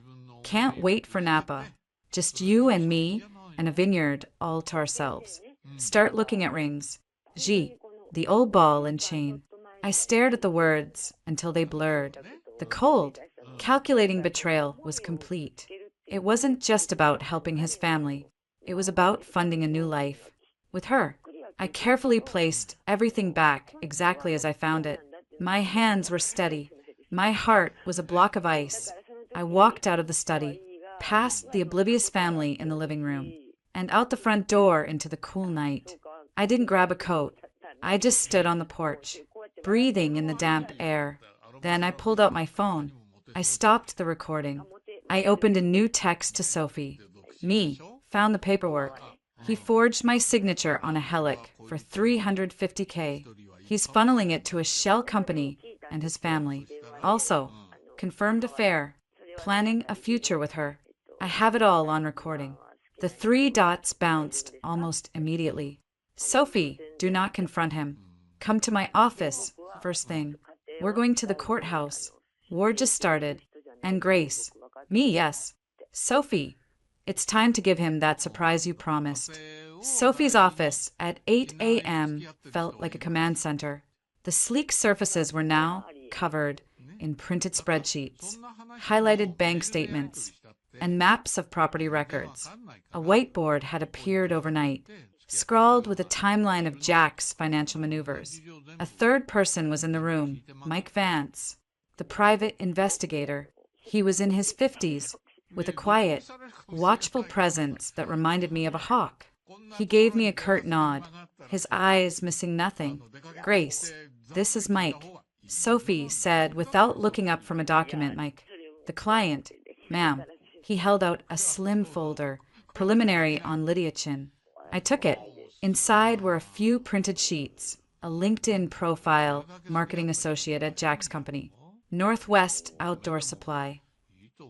Can't wait for Napa. Just you and me and a vineyard all to ourselves. Start looking at rings. G, the old ball and chain. I stared at the words until they blurred. The cold, calculating betrayal was complete. It wasn't just about helping his family. It was about funding a new life. With her, I carefully placed everything back exactly as I found it. My hands were steady. My heart was a block of ice. I walked out of the study, past the oblivious family in the living room, and out the front door into the cool night. I didn't grab a coat. I just stood on the porch, breathing in the damp air. Then I pulled out my phone. I stopped the recording. I opened a new text to Sophie. Me, found the paperwork. He forged my signature on a helic for $350K. He's funneling it to a shell company and his family. Also, confirmed affair, planning a future with her. I have it all on recording. The 3 dots bounced almost immediately. Sophie, do not confront him. Come to my office, first thing. We're going to the courthouse. War just started. And Grace. Me, yes. Sophie, it's time to give him that surprise you promised. Sophie's office at 8 a.m. felt like a command center. The sleek surfaces were now covered in printed spreadsheets, highlighted bank statements, and maps of property records. A whiteboard had appeared overnight, scrawled with a timeline of Jack's financial maneuvers. A third person was in the room, Mike Vance, the private investigator. He was in his 50s, with a quiet, watchful presence that reminded me of a hawk. He gave me a curt nod, his eyes missing nothing. Grace, this is Mike. Sophie said without looking up from a document, Mike. The client, ma'am. He held out a slim folder, preliminary on Lydia Chin. I took it. Inside were a few printed sheets, a LinkedIn profile, marketing associate at Jack's company, Northwest Outdoor Supply,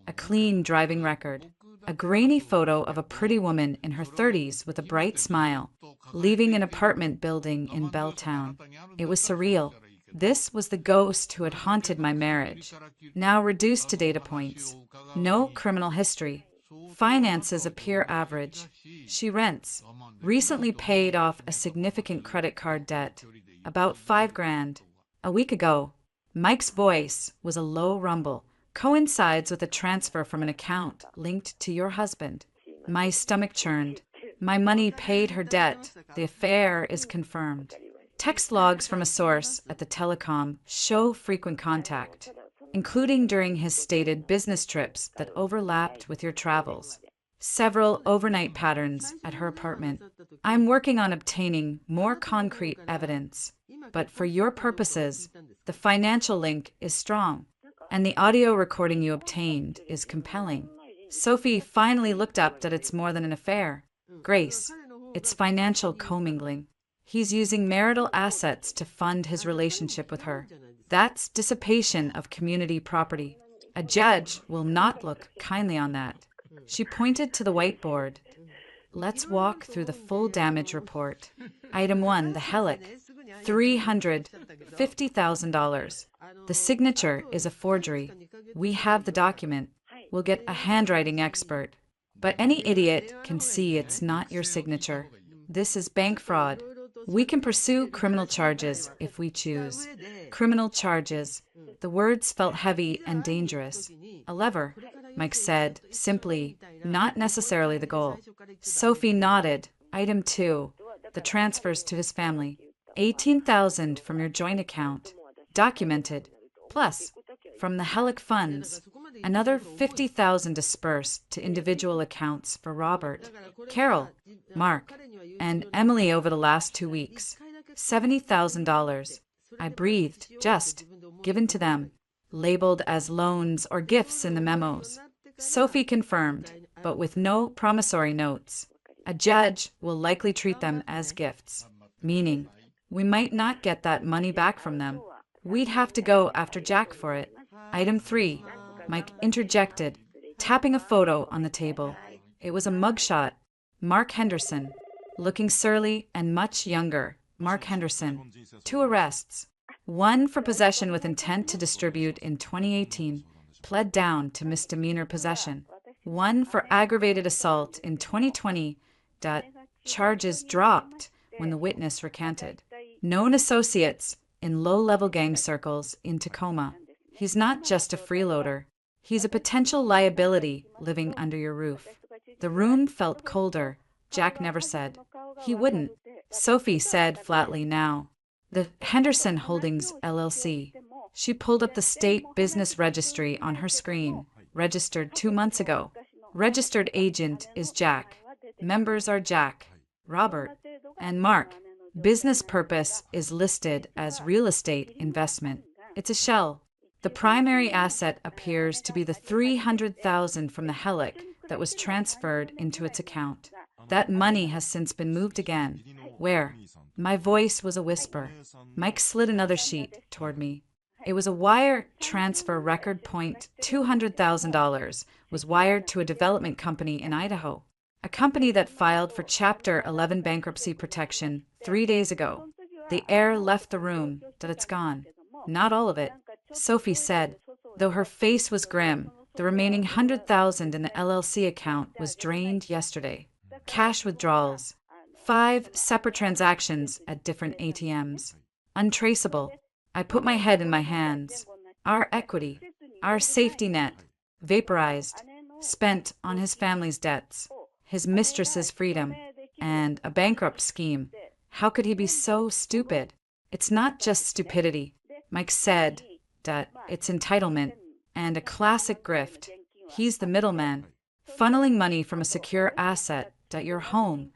a clean driving record, a grainy photo of a pretty woman in her 30s with a bright smile, leaving an apartment building in Belltown. It was surreal. This was the ghost who had haunted my marriage, now reduced to data points. No criminal history. Finances appear average. She rents. Recently paid off a significant credit card debt, about $5,000. A week ago, Mike's voice was a low rumble, coincides with a transfer from an account linked to your husband. My stomach churned. My money paid her debt. The affair is confirmed. Text logs from a source at the telecom show frequent contact, including during his stated business trips that overlapped with your travels. Several overnight patterns at her apartment. I'm working on obtaining more concrete evidence, but for your purposes, the financial link is strong, and the audio recording you obtained is compelling. Sophie finally looked up that it's more than an affair. Grace, it's financial commingling. He's using marital assets to fund his relationship with her. That's dissipation of community property. A judge will not look kindly on that. She pointed to the whiteboard. Let's walk through the full damage report. Item 1, the helic, $350,000. The signature is a forgery. We have the document. We'll get a handwriting expert. But any idiot can see it's not your signature. This is bank fraud. We can pursue criminal charges if we choose. Criminal charges. The words felt heavy and dangerous. A lever. Mike said, simply, not necessarily the goal. Sophie nodded. Item 2, the transfers to his family. 18,000 from your joint account. Documented. Plus, from the Helic funds, another 50,000 dispersed to individual accounts for Robert, Carol, Mark, and Emily over the last 2 weeks. $70,000. I breathed, just, given to them, labeled as loans or gifts in the memos. Sophie confirmed, but with no promissory notes. A judge will likely treat them as gifts, meaning we might not get that money back from them. We'd have to go after Jack for it. Item 3, Mike interjected, tapping a photo on the table. It was a mugshot. Mark Henderson, looking surly and much younger. Mark Henderson. 2 arrests. 1 for possession with intent to distribute in 2018, pled down to misdemeanor possession. 1 for aggravated assault in 2020, charges dropped when the witness recanted. Known associates in low-level gang circles in Tacoma. He's not just a freeloader. He's a potential liability living under your roof. The room felt colder. Jack never said. He wouldn't. Sophie said flatly now. The Henderson Holdings, LLC. She pulled up the state business registry on her screen. Registered 2 months ago. Registered agent is Jack. Members are Jack, Robert, and Mark. Business purpose is listed as real estate investment. It's a shell. The primary asset appears to be the $300,000 from the Helic that was transferred into its account. That money has since been moved again. Where? My voice was a whisper. Mike slid another sheet toward me. It was a wire transfer record point. $200,000 was wired to a development company in Idaho. A company that filed for Chapter 11 bankruptcy protection 3 days ago. The air left the room, that it's gone. Not all of it, Sophie said, though her face was grim. The remaining $100,000 in the LLC account was drained yesterday. Cash withdrawals. 5 separate transactions at different ATMs. Untraceable. I put my head in my hands. Our equity, our safety net, vaporized, spent on his family's debts, his mistress's freedom, and a bankrupt scheme. How could he be so stupid? It's not just stupidity. Mike said that it's entitlement and a classic grift. He's the middleman, funneling money from a secure asset that your home,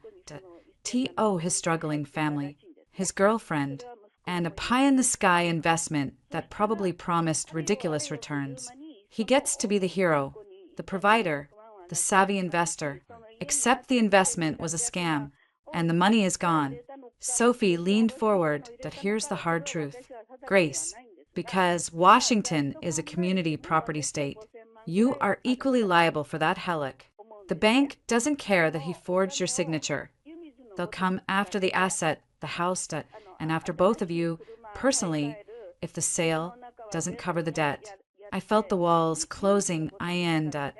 T.O. his struggling family, his girlfriend, and a pie-in-the-sky investment that probably promised ridiculous returns. He gets to be the hero, the provider, the savvy investor, except the investment was a scam, and the money is gone. Sophie leaned forward. That here's the hard truth. Grace, because Washington is a community property state, you are equally liable for that Helic. The bank doesn't care that he forged your signature. They'll come after the asset, the house, and after both of you, personally, if the sale doesn't cover the debt. I felt the walls closing. I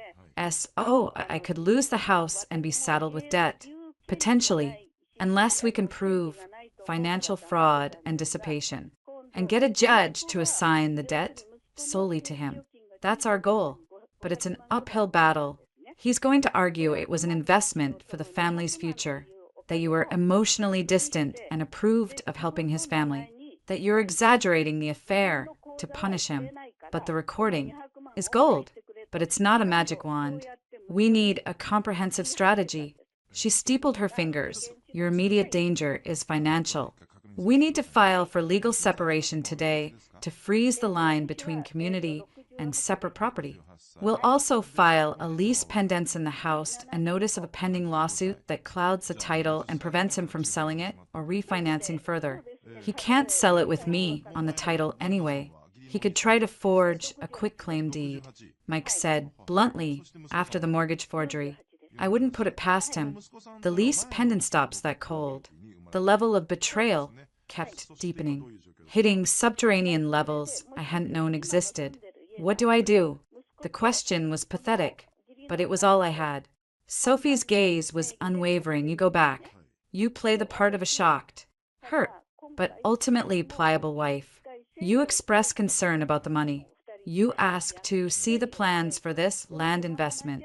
could lose the house and be saddled with debt. Potentially, unless we can prove financial fraud and dissipation, and get a judge to assign the debt solely to him. That's our goal, but it's an uphill battle. He's going to argue it was an investment for the family's future, that you were emotionally distant and approved of helping his family, that you're exaggerating the affair to punish him. But the recording is gold, but it's not a magic wand. We need a comprehensive strategy. She steepled her fingers. Your immediate danger is financial. We need to file for legal separation today to freeze the line between community and separate property. We'll also file a lease pendens in the house and notice of a pending lawsuit that clouds the title and prevents him from selling it or refinancing further. He can't sell it with me on the title anyway. He could try to forge a quitclaim deed, Mike said bluntly after the mortgage forgery. I wouldn't put it past him. The lease pendant stops that cold. The level of betrayal kept deepening, hitting subterranean levels I hadn't known existed. What do I do? The question was pathetic, but it was all I had. Sophie's gaze was unwavering. You go back. You play the part of a shocked, hurt, but ultimately pliable wife. You express concern about the money. You ask to see the plans for this land investment.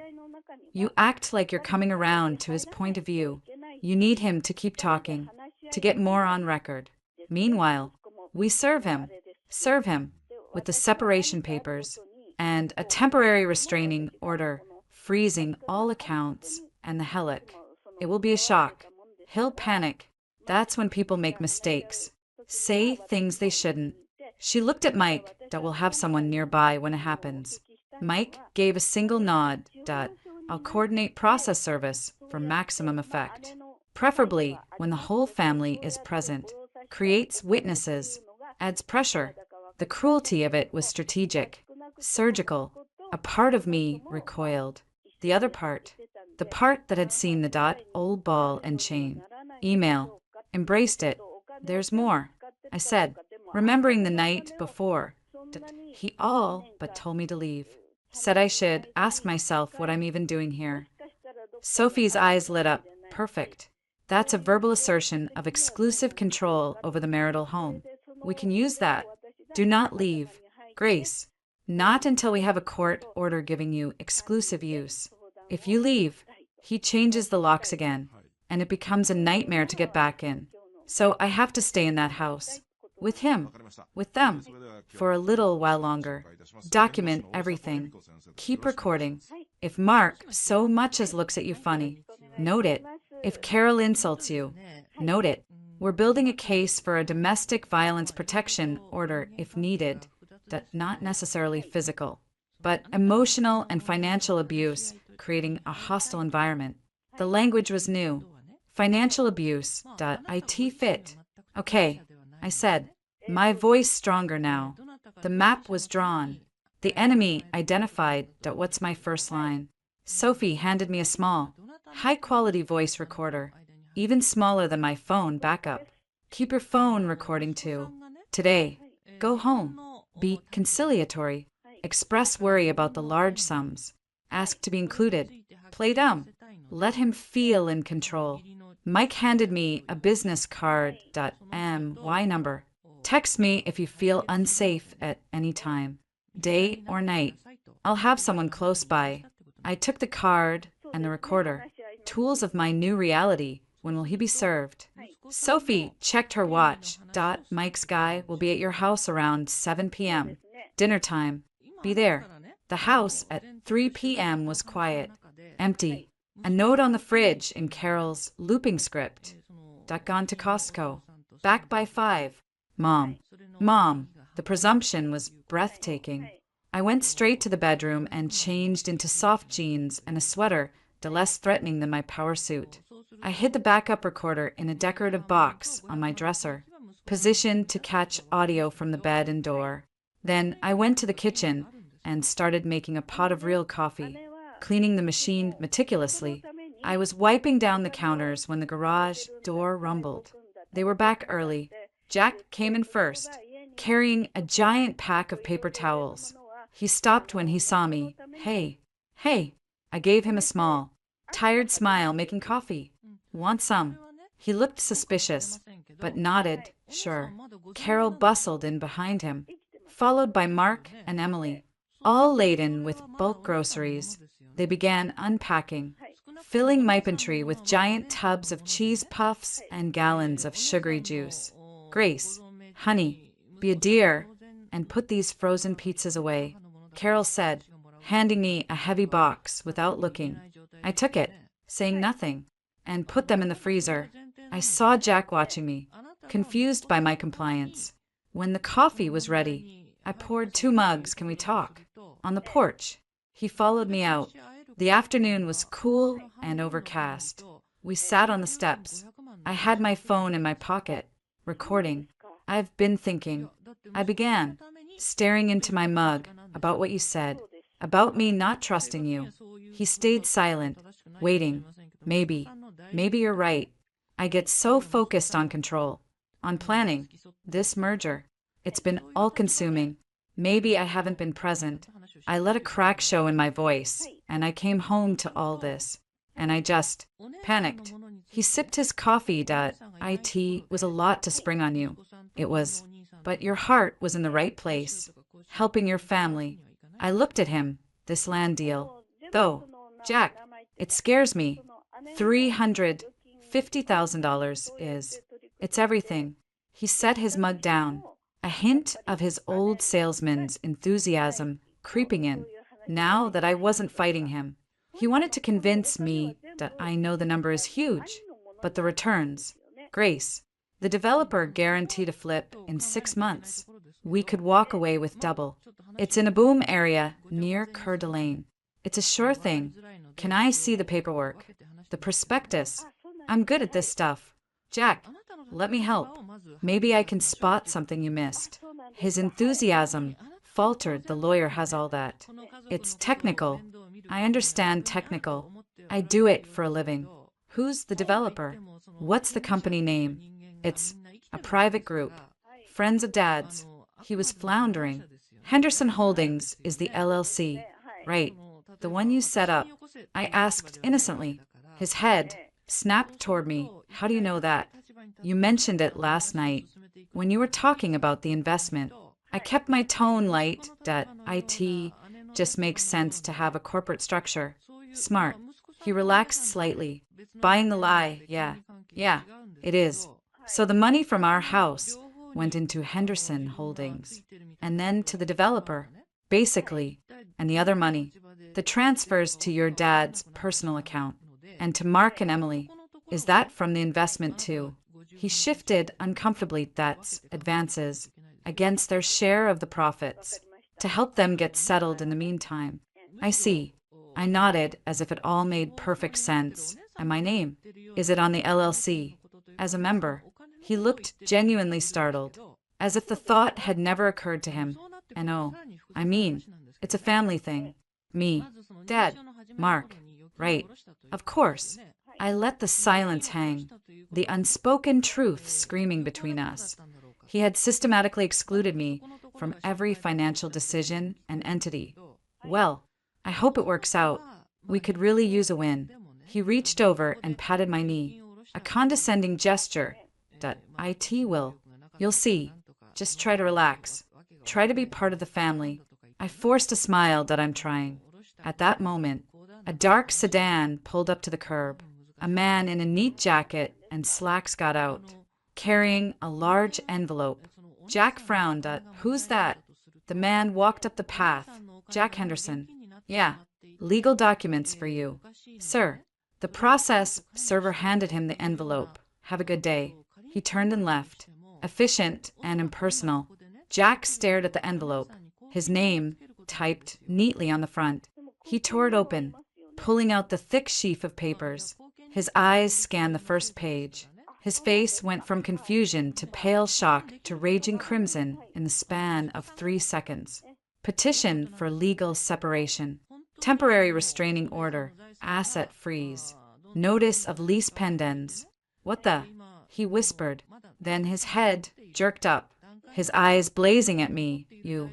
You act like you're coming around to his point of view. You need him to keep talking, to get more on record. Meanwhile, we serve him with the separation papers and a temporary restraining order, freezing all accounts and the Helic. It will be a shock. He'll panic. That's when people make mistakes, say things they shouldn't. She looked at Mike, that will have someone nearby when it happens. Mike gave a single nod, I'll coordinate process service for maximum effect. Preferably when the whole family is present. Creates witnesses, adds pressure. The cruelty of it was strategic, surgical. A part of me recoiled. The other part, the part that had seen the old ball and chain, email, embraced it. There's more, I said, remembering the night before. He all but told me to leave. Said I should ask myself what I'm even doing here. Sophie's eyes lit up. Perfect. That's a verbal assertion of exclusive control over the marital home. We can use that. Do not leave. Grace. Not until we have a court order giving you exclusive use. If you leave, he changes the locks again, and it becomes a nightmare to get back in. So I have to stay in that house. With him. With them. For a little while longer. Document everything. Keep recording. If Mark so much as looks at you funny, note it. If Carol insults you, note it. We're building a case for a domestic violence protection order if needed, that not necessarily physical, but emotional and financial abuse, creating a hostile environment. The language was new. Financial abuse. It fit. Okay, I said, my voice stronger now. The map was drawn. The enemy identified. What's my first line? Sophie handed me a small, high-quality voice recorder, even smaller than my phone backup. Keep your phone recording too. Today, go home. Be conciliatory. Express worry about the large sums. Ask to be included. Play dumb. Let him feel in control. Mike handed me a business card. My number. Text me if you feel unsafe at any time, day or night. I'll have someone close by. I took the card and the recorder. Tools of my new reality. When will he be served? Sophie checked her watch. Mike's guy will be at your house around 7 p.m. Dinner time. Be there. The house at 3 p.m. was quiet, empty. A note on the fridge in Carol's looping script. Gone to Costco. Back by 5. Mom. The presumption was breathtaking. I went straight to the bedroom and changed into soft jeans and a sweater, less threatening than my power suit. I hid the backup recorder in a decorative box on my dresser, positioned to catch audio from the bed and door. Then I went to the kitchen and started making a pot of real coffee, cleaning the machine meticulously. I was wiping down the counters when the garage door rumbled. They were back early. Jack came in first, carrying a giant pack of paper towels. He stopped when he saw me. Hey. I gave him a small, tired smile, making coffee. Want some? He looked suspicious, but nodded, sure. Carol bustled in behind him, followed by Mark and Emily, all laden with bulk groceries. They began unpacking, filling my pantry with giant tubs of cheese puffs and gallons of sugary juice. Grace, honey, be a dear, and put these frozen pizzas away, Carol said, handing me a heavy box without looking. I took it, saying nothing, and put them in the freezer. I saw Jack watching me, confused by my compliance. When the coffee was ready, I poured 2 mugs. Can we talk? On the porch. He followed me out. The afternoon was cool and overcast. We sat on the steps. I had my phone in my pocket, recording. I've been thinking. I began, staring into my mug, about what you said, about me not trusting you. He stayed silent, waiting. Maybe you're right. I get so focused on control, on planning, this merger. It's been all-consuming. Maybe I haven't been present. I let a crack show in my voice, and I came home to all this. And I just panicked. He sipped his coffee. It was a lot to spring on you. It was. But your heart was in the right place. helping your family. I looked at him, this land deal. Though, Jack, it scares me. $350,000 is. It's everything. He set his mug down, a hint of his old salesman's enthusiasm creeping in, now that I wasn't fighting him. He wanted to convince me that I know the number is huge, but the returns. Grace, the developer guaranteed a flip in 6 months. We could walk away with double. It's in a boom area near Coeur d'Alene. It's a sure thing. Can I see the paperwork? The prospectus? I'm good at this stuff. Jack, let me help. Maybe I can spot something you missed. His enthusiasm faltered. The lawyer has all that. It's technical. I understand technical. I do it for a living. Who's the developer? What's the company name? It's a private group. Friends of Dad's. He was floundering. Henderson Holdings is the LLC. Right. The one you set up. I asked innocently. His head snapped toward me. How do you know that? You mentioned it last night when you were talking about the investment. I kept my tone light. That IT just makes sense to have a corporate structure. Smart. He relaxed slightly. Buying the lie, yeah, it is. So the money from our house went into Henderson Holdings, and then to the developer, basically, and the other money, the transfers to your dad's personal account, and to Mark and Emily. Is that from the investment too? He shifted uncomfortably. That's advances against their share of the profits, to help them get settled in the meantime. I see. I nodded as if it all made perfect sense. And my name? Is it on the LLC? As a member? He looked genuinely startled, as if the thought had never occurred to him. And oh, I mean, it's a family thing. Me, Dad, Mark, right. Of course. I let the silence hang, the unspoken truth screaming between us. He had systematically excluded me from every financial decision and entity. Well, I hope it works out. We could really use a win. He reached over and patted my knee, a condescending gesture. That IT will. You'll see. Just try to relax. Try to be part of the family. I forced a smile that I'm trying. At that moment, a dark sedan pulled up to the curb. A man in a neat jacket and slacks got out, carrying a large envelope. Jack frowned at, "Who's that?" The man walked up the path. "Jack Henderson." "Yeah, legal documents for you." "Sir." The process server handed him the envelope. "Have a good day." He turned and left, efficient and impersonal. Jack stared at the envelope, his name typed neatly on the front. He tore it open, pulling out the thick sheaf of papers. His eyes scanned the first page. His face went from confusion to pale shock to raging crimson in the span of 3 seconds. Petition for legal separation. Temporary restraining order. Asset freeze. Notice of lease pendens. What the? He whispered. Then his head jerked up, his eyes blazing at me. You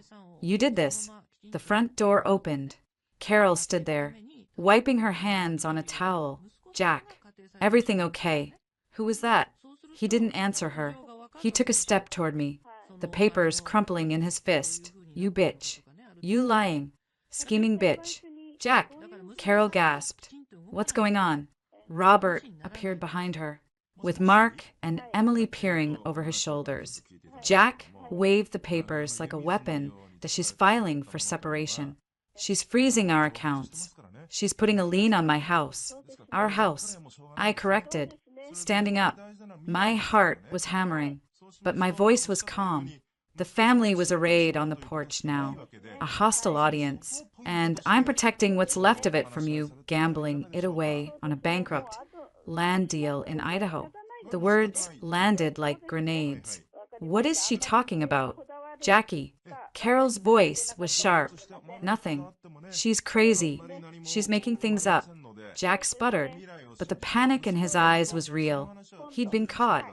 did this." The front door opened. Carol stood there, wiping her hands on a towel. "Jack, everything okay?" "Who was that?" He didn't answer her. He took a step toward me, the papers crumpling in his fist. "You bitch. You lying, scheming bitch." "Jack," Carol gasped. "What's going on?" Robert appeared behind her, with Mark and Emily peering over his shoulders. Jack waved the papers like a weapon that she's filing for separation. "She's freezing our accounts. She's putting a lien on my house." "Our house," I corrected, standing up. My heart was hammering, but my voice was calm. The family was arrayed on the porch now, a hostile audience, and I'm protecting what's left of it from you gambling it away on a bankrupt land deal in Idaho. The words landed like grenades. What is she talking about? "Jackie." Carol's voice was sharp. "Nothing. She's crazy. She's making things up." Jack sputtered, but the panic in his eyes was real. He'd been caught,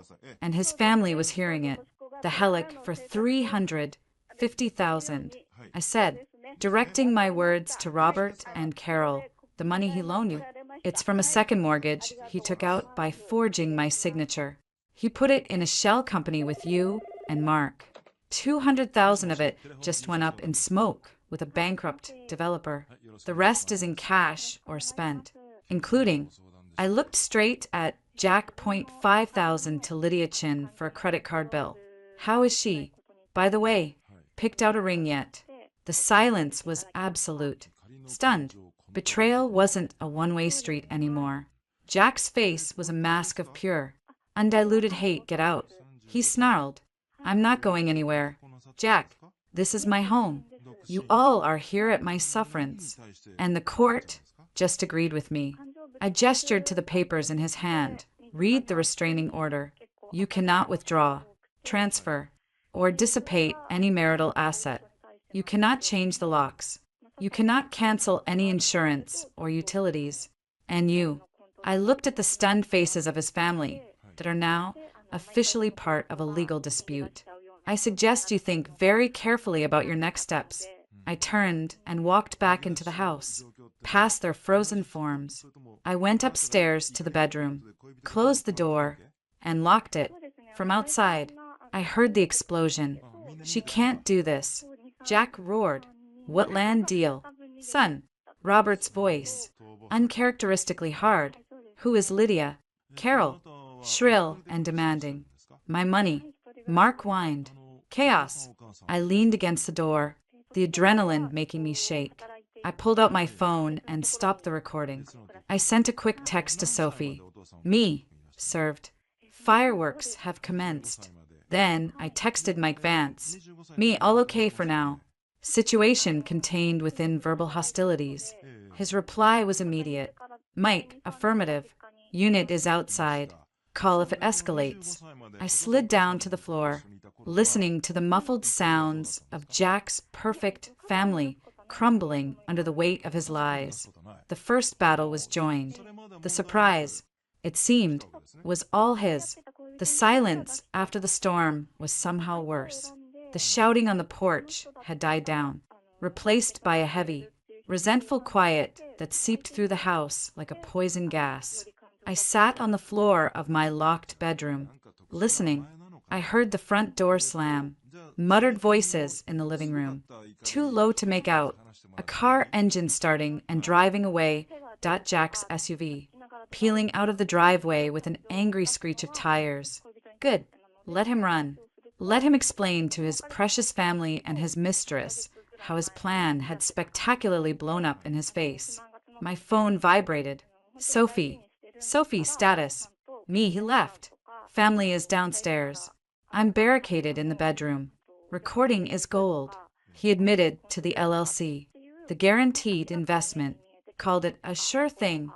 and his family was hearing it. The Helic for $350,000. I said, directing my words to Robert and Carol. "The money he loaned you, it's from a second mortgage he took out by forging my signature. He put it in a shell company with you and Mark." 200,000 of it just went up in smoke with a bankrupt developer. The rest is in cash or spent, including, I looked straight at Jack.5,000 to Lydia Chin for a credit card bill. How is she? By the way, picked out a ring yet? The silence was absolute. Stunned. Betrayal wasn't a one-way street anymore. Jack's face was a mask of pure, undiluted hate. Get out. He snarled. I'm not going anywhere. Jack, this is my home. You all are here at my sufferance. And the court just agreed with me. I gestured to the papers in his hand. Read the restraining order. You cannot withdraw, transfer, or dissipate any marital asset. You cannot change the locks. You cannot cancel any insurance or utilities. And you. I looked at the stunned faces of his family that are now officially part of a legal dispute. I suggest you think very carefully about your next steps. I turned and walked back into the house, past their frozen forms. I went upstairs to the bedroom, closed the door, and locked it. From outside, I heard the explosion. She can't do this. Jack roared. What land deal? Son. Robert's voice, uncharacteristically hard. Who is Lydia? Carol. Shrill and demanding. My money. Mark whined. Chaos. I leaned against the door, the adrenaline making me shake. I pulled out my phone and stopped the recording. I sent a quick text to Sophie. Me. Served. Fireworks have commenced. Then I texted Mike Vance. Me, all okay for now. Situation contained within verbal hostilities. His reply was immediate. Mike, affirmative. Unit is outside. Call if it escalates. I slid down to the floor, listening to the muffled sounds of Jack's perfect family crumbling under the weight of his lies. The first battle was joined. The surprise, it seemed, was all his. The silence after the storm was somehow worse. The shouting on the porch had died down, replaced by a heavy, resentful quiet that seeped through the house like a poison gas. I sat on the floor of my locked bedroom, listening. I heard the front door slam, muttered voices in the living room, too low to make out, a car engine starting and driving away. Jack's SUV, peeling out of the driveway with an angry screech of tires. Good. Let him run. Let him explain to his precious family and his mistress how his plan had spectacularly blown up in his face. My phone vibrated. Sophie. Sophie, status. Me, he left. Family is downstairs. I'm barricaded in the bedroom. Recording is gold. He admitted to the LLC. The guaranteed investment. Called it a sure thing.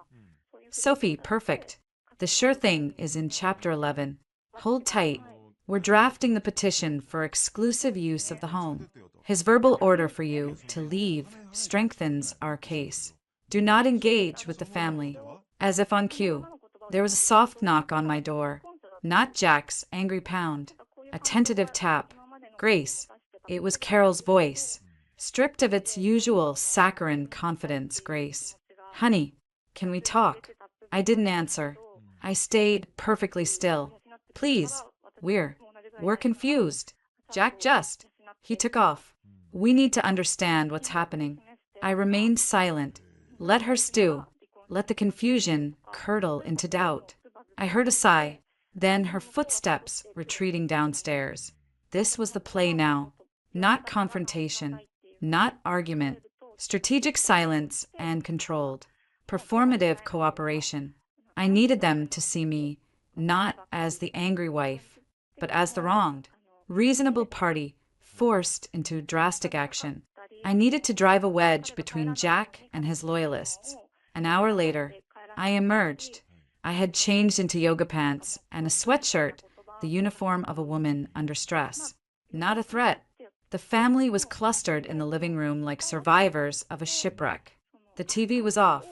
Sophie, perfect. The sure thing is in Chapter 11. Hold tight. We're drafting the petition for exclusive use of the home. His verbal order for you to leave strengthens our case. Do not engage with the family. As if on cue, there was a soft knock on my door. Not Jack's angry pound. A tentative tap. Grace. It was Carol's voice. Stripped of its usual saccharine confidence, Grace. Honey, can we talk? I didn't answer. I stayed perfectly still. Please. We're confused. Jack just. He took off. We need to understand what's happening. I remained silent. Let her stew. Let the confusion curdle into doubt. I heard a sigh, then her footsteps retreating downstairs. This was the play now. Not confrontation, not argument. Strategic silence and controlled. Performative cooperation. I needed them to see me, not as the angry wife, but as the wronged, reasonable party forced into drastic action. I needed to drive a wedge between Jack and his loyalists. An hour later, I emerged. I had changed into yoga pants and a sweatshirt, the uniform of a woman under stress. Not a threat. The family was clustered in the living room like survivors of a shipwreck. The TV was off.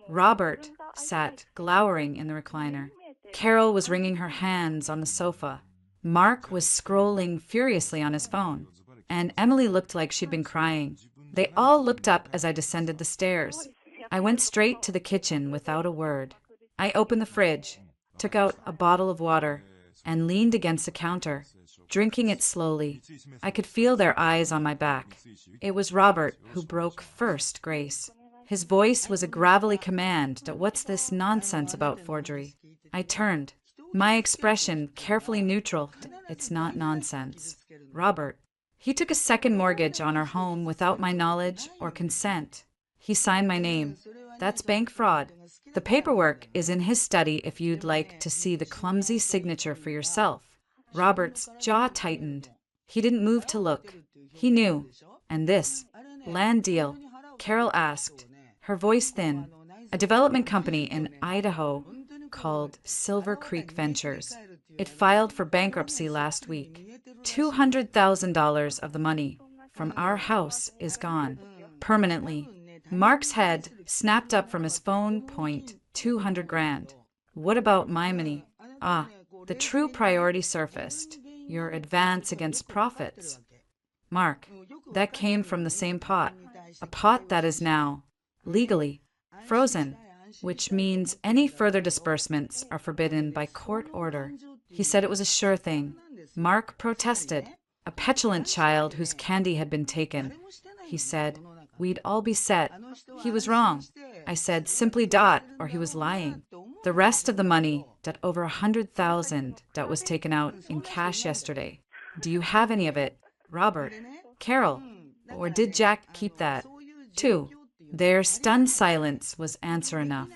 Robert sat glowering in the recliner. Carol was wringing her hands on the sofa. Mark was scrolling furiously on his phone. And Emily looked like she'd been crying. They all looked up as I descended the stairs. I went straight to the kitchen without a word. I opened the fridge, took out a bottle of water, and leaned against the counter. drinking it slowly. I could feel their eyes on my back. It was Robert who broke first, Grace. His voice was a gravelly command that what's this nonsense about forgery? I turned, my expression carefully neutral. It's not nonsense. Robert. He took a second mortgage on our home without my knowledge or consent. He signed my name. That's bank fraud. The paperwork is in his study if you'd like to see the clumsy signature for yourself. Robert's jaw tightened. He didn't move to look. He knew. And this land deal, Carol asked, her voice thin. A development company in Idaho called Silver Creek Ventures. It filed for bankruptcy last week. $200,000 of the money from our house is gone. Permanently. Mark's head snapped up from his phone. $200,000. What about my money? Ah, the true priority surfaced. Your advance against profits. Mark, that came from the same pot. A pot that is now, legally, frozen, which means any further disbursements are forbidden by court order. He said it was a sure thing. Mark protested. A petulant child whose candy had been taken. He said, we'd all be set. He was wrong. I said, simply or he was lying. The rest of the money, that over $100,000 that was taken out in cash yesterday. Do you have any of it? Robert. Carol. Or did Jack keep that? 2. Their stunned silence was answer enough.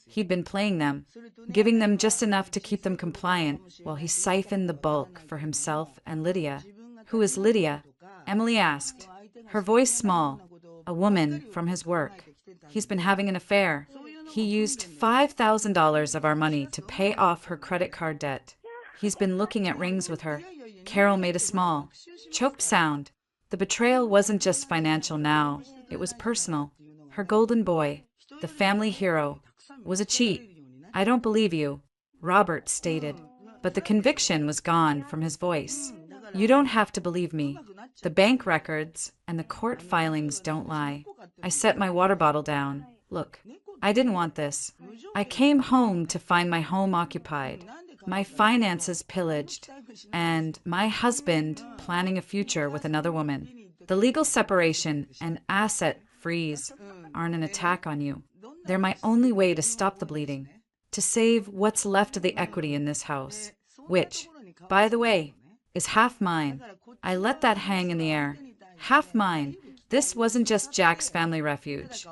He'd been playing them, giving them just enough to keep them compliant while he siphoned the bulk for himself and Lydia. Who is Lydia? Emily asked, her voice small. A woman from his work. He's been having an affair. He used $5,000 of our money to pay off her credit card debt. He's been looking at rings with her. Carol made a small, choked sound. The betrayal wasn't just financial now. It was personal. Her golden boy, the family hero, was a cheat. I don't believe you, Robert stated, but the conviction was gone from his voice. You don't have to believe me. The bank records and the court filings don't lie. I set my water bottle down. Look, I didn't want this. I came home to find my home occupied, my finances pillaged, and my husband planning a future with another woman. The legal separation and asset freeze aren't an attack on you. They're my only way to stop the bleeding, to save what's left of the equity in this house, which, by the way, is half mine. I let that hang in the air. Half mine. This wasn't just Jack's family refuge.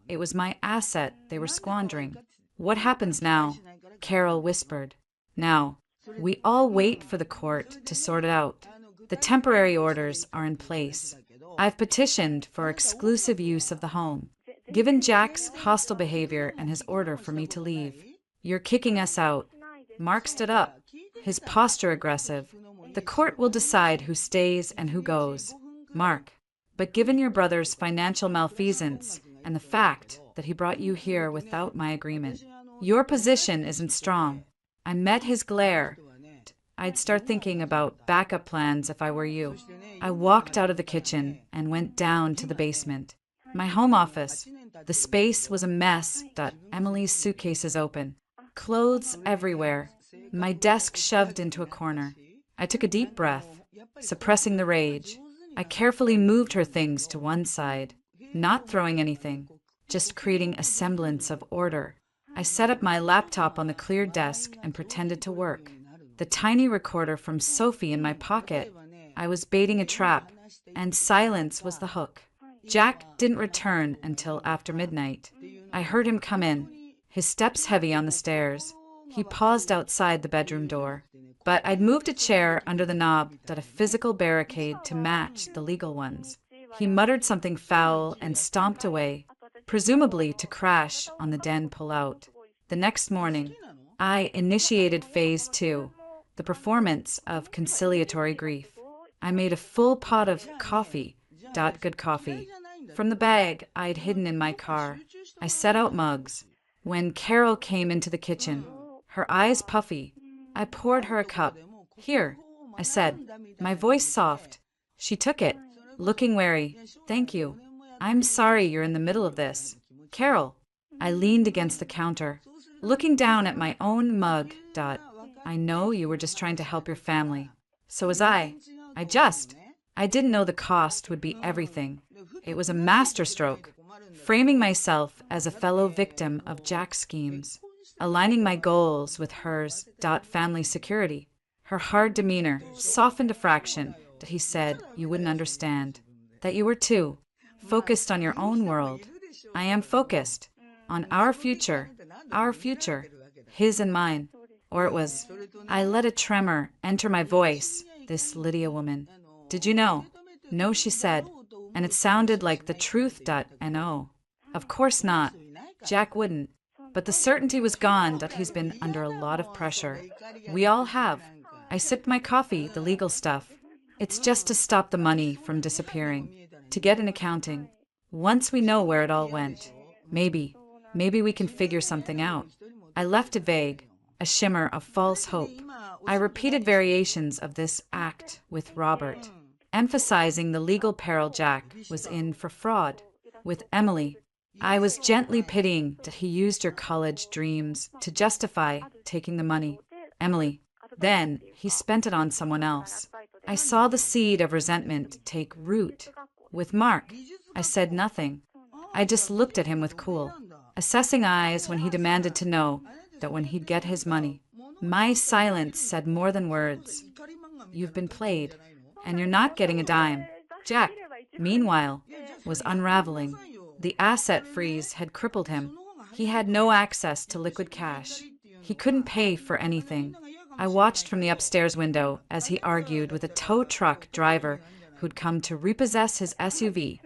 It was my asset they were squandering. What happens now? Carol whispered. Now, we all wait for the court to sort it out. The temporary orders are in place. I've petitioned for exclusive use of the home, given Jack's hostile behavior and his order for me to leave. You're kicking us out. Mark stood up, his posture aggressive. The court will decide who stays and who goes. Mark, but given your brother's financial malfeasance and the fact that he brought you here without my agreement, your position isn't strong. I met his glare. I'd start thinking about backup plans if I were you. I walked out of the kitchen and went down to the basement. My home office. The space was a mess. Emily's suitcases open. Clothes everywhere. My desk shoved into a corner. I took a deep breath, suppressing the rage. I carefully moved her things to one side, not throwing anything, just creating a semblance of order. I set up my laptop on the cleared desk and pretended to work. The tiny recorder from Sophie in my pocket. I was baiting a trap, and silence was the hook. Jack didn't return until after midnight. I heard him come in, his steps heavy on the stairs. He paused outside the bedroom door. But I'd moved a chair under the knob, a physical barricade to match the legal ones. He muttered something foul and stomped away, presumably to crash on the den pull-out. The next morning, I initiated phase 2, the performance of conciliatory grief. I made a full pot of coffee, good coffee, from the bag I'd hidden in my car. I set out mugs. When Carol came into the kitchen, her eyes puffy, I poured her a cup. Here, I said, my voice soft. She took it, looking wary. Thank you. I'm sorry you're in the middle of this. Carol. I leaned against the counter, looking down at my own mug. I know you were just trying to help your family. So was I. I didn't know the cost would be everything. It was a masterstroke, framing myself as a fellow victim of Jack's schemes, aligning my goals with hers. Family security. Her hard demeanor softened a fraction. He said you wouldn't understand, that you were too focused on your own world. I am focused on our future, his and mine. Or it was, I let a tremor enter my voice, this Lydia woman. Did you know? No, she said, and it sounded like the truth. No. Of course not. Jack wouldn't. But the certainty was gone that he's been under a lot of pressure. We all have. I sipped my coffee, the legal stuff. It's just to stop the money from disappearing, to get an accounting. Once we know where it all went, maybe we can figure something out. I left it vague, a shimmer of false hope. I repeated variations of this act with Robert, emphasizing the legal peril Jack was in for fraud. With Emily, I was gently pitying that he used your college dreams to justify taking the money. Emily, then he spent it on someone else. I saw the seed of resentment take root. With Mark, I said nothing. I just looked at him with cool, assessing eyes when he demanded to know that when he'd get his money. My silence said more than words. You've been played, and you're not getting a dime. Jack, meanwhile, was unraveling. The asset freeze had crippled him. He had no access to liquid cash. He couldn't pay for anything. I watched from the upstairs window as he argued with a tow truck driver who'd come to repossess his SUV,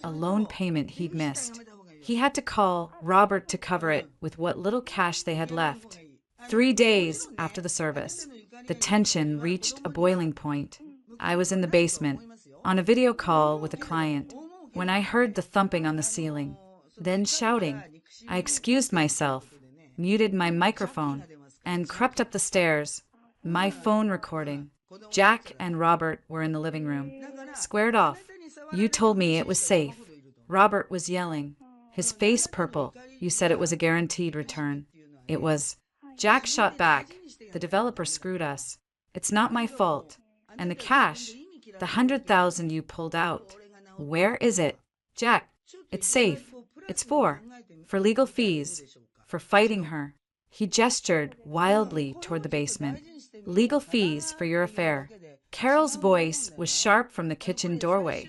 a loan payment he'd missed. He had to call Robert to cover it with what little cash they had left. 3 days after the service, the tension reached a boiling point. I was in the basement, on a video call with a client, when I heard the thumping on the ceiling, then shouting. I excused myself, muted my microphone, and crept up the stairs, my phone recording. Jack and Robert were in the living room. Squared off. You told me it was safe. Robert was yelling, his face purple. You said it was a guaranteed return. It was. Jack shot back. The developer screwed us. It's not my fault. And the cash, the 100,000 you pulled out. Where is it? Jack, it's safe. It's for legal fees, for fighting her. He gestured wildly toward the basement. Legal fees for your affair. Carol's voice was sharp from the kitchen doorway.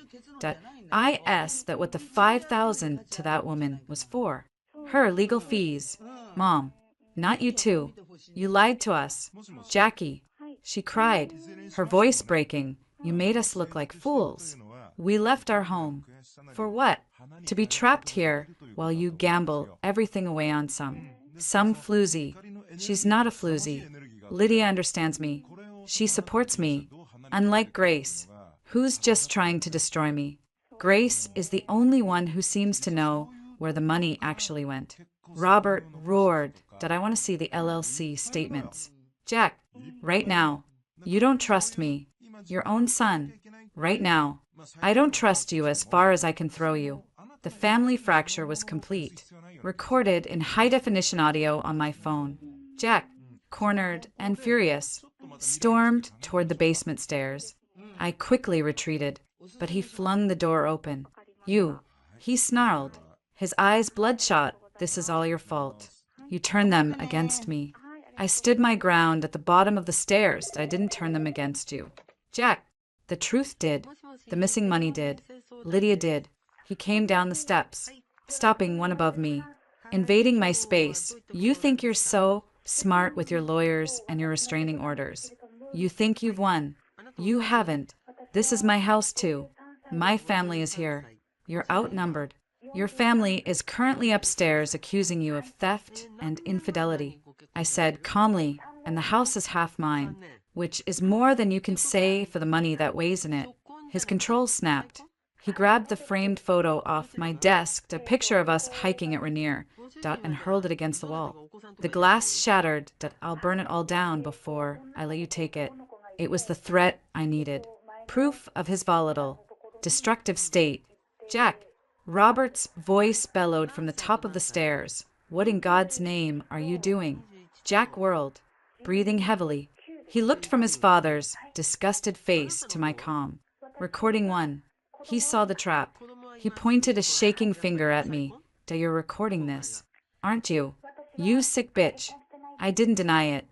I asked that what the 5,000 to that woman was for. Her legal fees. Mom, not you too. You lied to us. Jackie, she cried, her voice breaking. You made us look like fools. We left our home. For what? To be trapped here while you gamble everything away on some floozy. She's not a floozy. Lydia understands me. She supports me. Unlike Grace, who's just trying to destroy me. Grace is the only one who seems to know where the money actually went. Robert roared that I want to see the LLC statements. Jack, right now. You don't trust me. Your own son. Right now. I don't trust you as far as I can throw you. The family fracture was complete. Recorded in high-definition audio on my phone. Jack, cornered and furious, stormed toward the basement stairs. I quickly retreated, but he flung the door open. You, he snarled, his eyes bloodshot. This is all your fault. You turned them against me. I stood my ground at the bottom of the stairs. I didn't turn them against you. Jack, the truth did. The missing money did. Lydia did. He came down the steps, stopping one above me, invading my space. You think you're so smart with your lawyers and your restraining orders. You think you've won. You haven't. This is my house too. My family is here. You're outnumbered. Your family is currently upstairs accusing you of theft and infidelity. I said calmly, and the house is half mine, which is more than you can say for the money that weighs in it. His control snapped. He grabbed the framed photo off my desk, a picture of us hiking at Rainier, and hurled it against the wall. The glass shattered. I'll burn it all down before I let you take it. It was the threat I needed. Proof of his volatile, destructive state. Jack, Robert's voice bellowed from the top of the stairs. What in God's name are you doing? Jack whirled, breathing heavily. He looked from his father's disgusted face to my calm. Recording 1. He saw the trap. He pointed a shaking finger at me. You're recording this, aren't you? You sick bitch. I didn't deny it.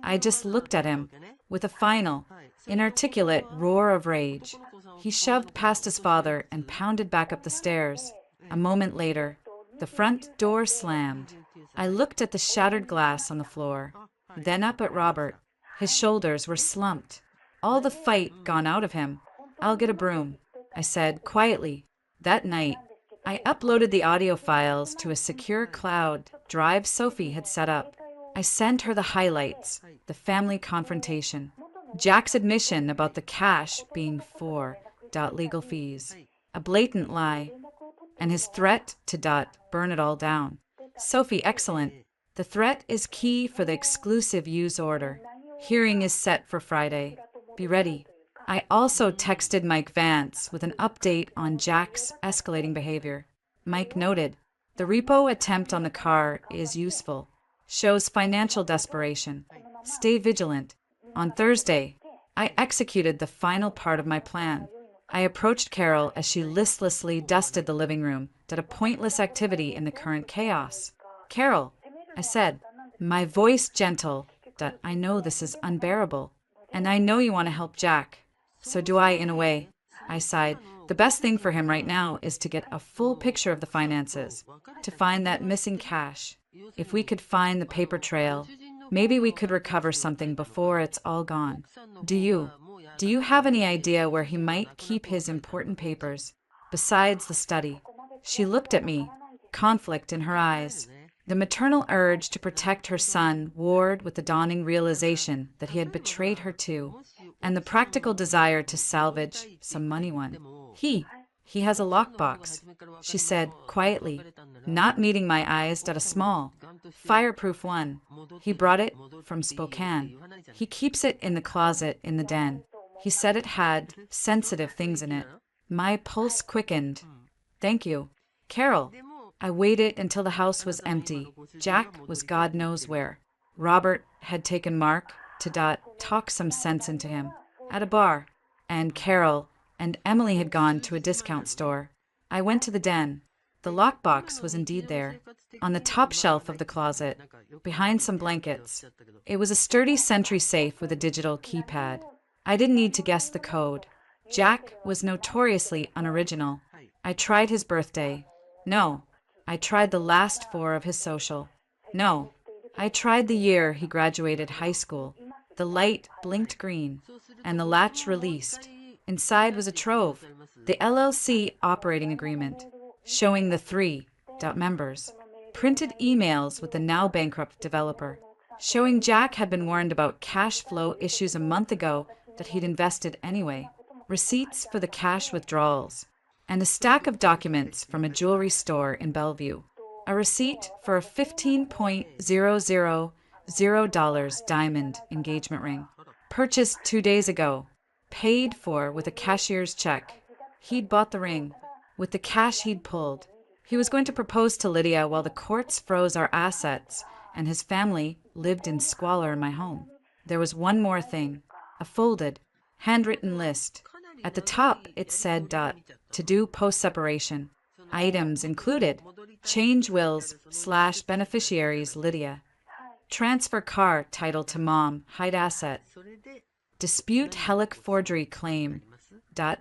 I just looked at him with a final, inarticulate roar of rage. He shoved past his father and pounded back up the stairs. A moment later, the front door slammed. I looked at the shattered glass on the floor, then up at Robert. His shoulders were slumped. All the fight gone out of him. I'll get a broom, I said quietly. That night, I uploaded the audio files to a secure cloud drive Sophie had set up. I sent her the highlights, the family confrontation, Jack's admission about the cash being for legal fees, a blatant lie, and his threat to burn it all down. Sophie, excellent. The threat is key for the exclusive use order. Hearing is set for Friday. Be ready. I also texted Mike Vance with an update on Jack's escalating behavior. Mike noted, the repo attempt on the car is useful. Shows financial desperation. Stay vigilant. On Thursday, I executed the final part of my plan. I approached Carol as she listlessly dusted the living room, did a pointless activity in the current chaos. Carol, I said, my voice gentle, I know this is unbearable, and I know you want to help Jack. So do I, in a way. I sighed. The best thing for him right now is to get a full picture of the finances, to find that missing cash. If we could find the paper trail, maybe we could recover something before it's all gone. Do you have any idea where he might keep his important papers, besides the study? She looked at me, conflict in her eyes. The maternal urge to protect her son warred with the dawning realization that he had betrayed her too, and the practical desire to salvage some money won. He has a lockbox, she said quietly, not meeting my eyes at a small, fireproof one. He brought it from Spokane. He keeps it in the closet in the den. He said it had sensitive things in it. My pulse quickened. Thank you. Carol. I waited until the house was empty. Jack was God knows where. Robert had taken Mark to talk some sense into him at a bar, and Carol and Emily had gone to a discount store. I went to the den. The lockbox was indeed there, on the top shelf of the closet, behind some blankets. It was a sturdy Sentry safe with a digital keypad. I didn't need to guess the code. Jack was notoriously unoriginal. I tried his birthday. No. I tried the last 4 of his social. No. I tried the year he graduated high school. The light blinked green, and the latch released. Inside was a trove, the LLC operating agreement, showing the 3 members, printed emails with the now bankrupt developer, showing Jack had been warned about cash flow issues a month ago that he'd invested anyway, receipts for the cash withdrawals, and a stack of documents from a jewelry store in Bellevue, a receipt for a $15,000 diamond engagement ring, purchased 2 days ago, paid for with a cashier's check. He'd bought the ring, with the cash he'd pulled. He was going to propose to Lydia while the courts froze our assets, and his family lived in squalor in my home. There was one more thing, a folded, handwritten list. At the top, it said, to do post-separation. Items included, change wills / beneficiaries Lydia. Transfer car title to mom, hide asset. Dispute Helic forgery claim.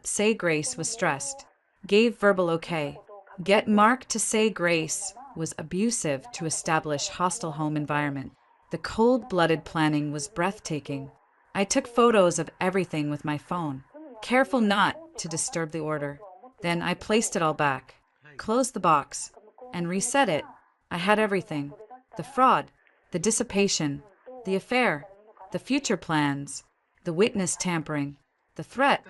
Say grace was stressed. Gave verbal okay. Get Mark to say grace was abusive to establish hostile home environment. The cold-blooded planning was breathtaking. I took photos of everything with my phone, careful not to disturb the order. Then I placed it all back, closed the box, and reset it. I had everything. The fraud, the dissipation, the affair, the future plans, the witness tampering, the threat.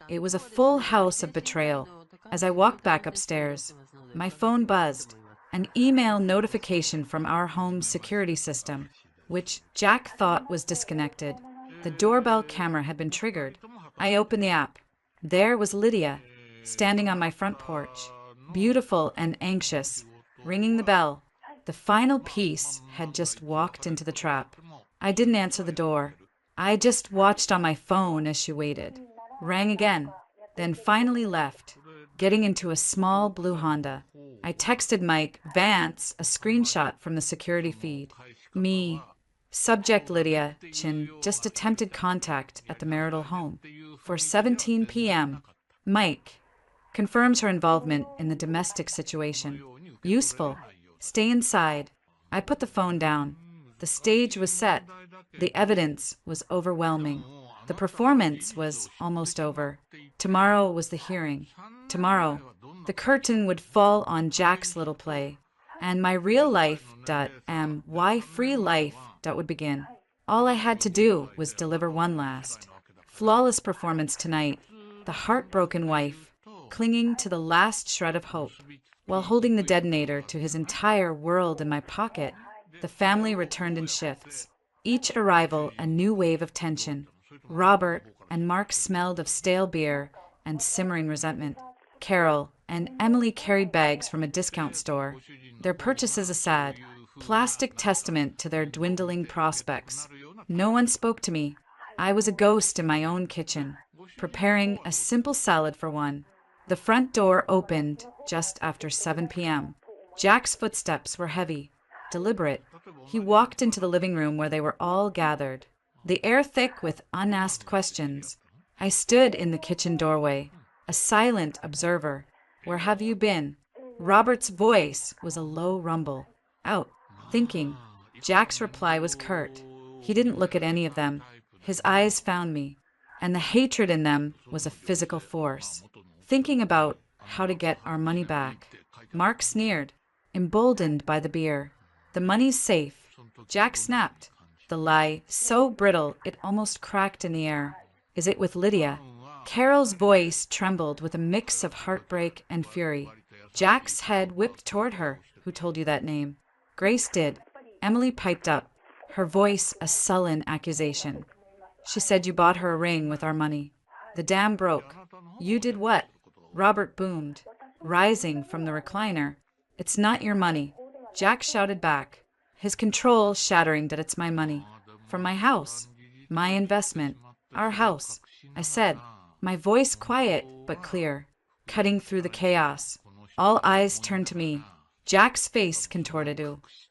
It was a full house of betrayal. As I walked back upstairs, my phone buzzed, an email notification from our home's security system, which Jack thought was disconnected. The doorbell camera had been triggered. I opened the app. There was Lydia, standing on my front porch, beautiful and anxious, ringing the bell. The final piece had just walked into the trap. I didn't answer the door. I just watched on my phone as she waited. Rang again, then finally left, getting into a small blue Honda. I texted Mike Vance a screenshot from the security feed. Me. Subject Lydia Chin just attempted contact at the marital home. For 17 p.m. Mike confirms her involvement in the domestic situation. Useful. Stay inside. I put the phone down. The stage was set. The evidence was overwhelming. The performance was almost over. Tomorrow was the hearing. Tomorrow, the curtain would fall on Jack's little play, and my real life .my free life would begin. All I had to do was deliver one last, flawless performance tonight. The heartbroken wife, clinging to the last shred of hope, while holding the detonator to his entire world in my pocket. The family returned in shifts. Each arrival a new wave of tension. Robert and Mark smelled of stale beer and simmering resentment. Carol and Emily carried bags from a discount store, their purchases a sad, plastic testament to their dwindling prospects. No one spoke to me. I was a ghost in my own kitchen, preparing a simple salad for one. The front door opened just after 7 p.m. Jack's footsteps were heavy, deliberate. He walked into the living room where they were all gathered, the air thick with unasked questions. I stood in the kitchen doorway, a silent observer. Where have you been? Robert's voice was a low rumble. Out, thinking. Jack's reply was curt. He didn't look at any of them. His eyes found me, and the hatred in them was a physical force. Thinking about how to get our money back. Mark sneered, emboldened by the beer. The money's safe. Jack snapped, the lie so brittle it almost cracked in the air. Is it with Lydia? Carol's voice trembled with a mix of heartbreak and fury. Jack's head whipped toward her. Who told you that name? Grace did. Emily piped up, her voice a sullen accusation. She said you bought her a ring with our money. The dam broke. You did what? Robert boomed, rising from the recliner. It's not your money. Jack shouted back, his control shattering that it's my money. From my house. My investment. Our house. I said, my voice quiet but clear, cutting through the chaos. All eyes turned to me. Jack's face contorted.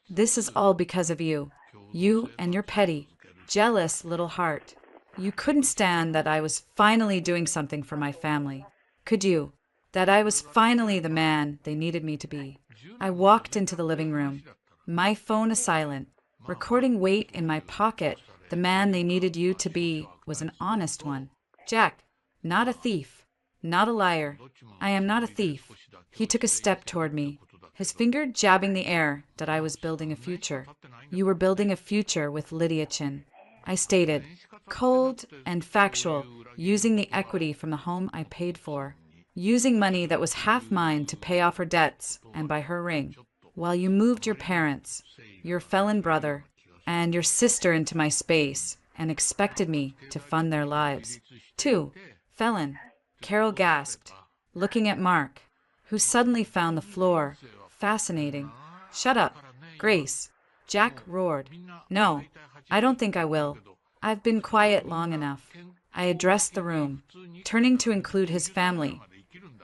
This is all because of you. You and your petty, jealous little heart. You couldn't stand that I was finally doing something for my family. Could you? That I was finally the man they needed me to be. I walked into the living room, my phone a silent, recording weight in my pocket. The man they needed you to be was an honest one. Jack, not a thief, not a liar. I am not a thief. He took a step toward me, his finger jabbing the air that I was building a future. You were building a future with Lydia Chin. I stated, cold and factual, using the equity from the home I paid for, using money that was half mine to pay off her debts and buy her ring, while you moved your parents, your felon brother, and your sister into my space and expected me to fund their lives. 2. Felon. Carol gasped, looking at Mark, who suddenly found the floor fascinating. Shut up, Grace. Jack roared. No, I don't think I will. I've been quiet long enough. I addressed the room, turning to include his family.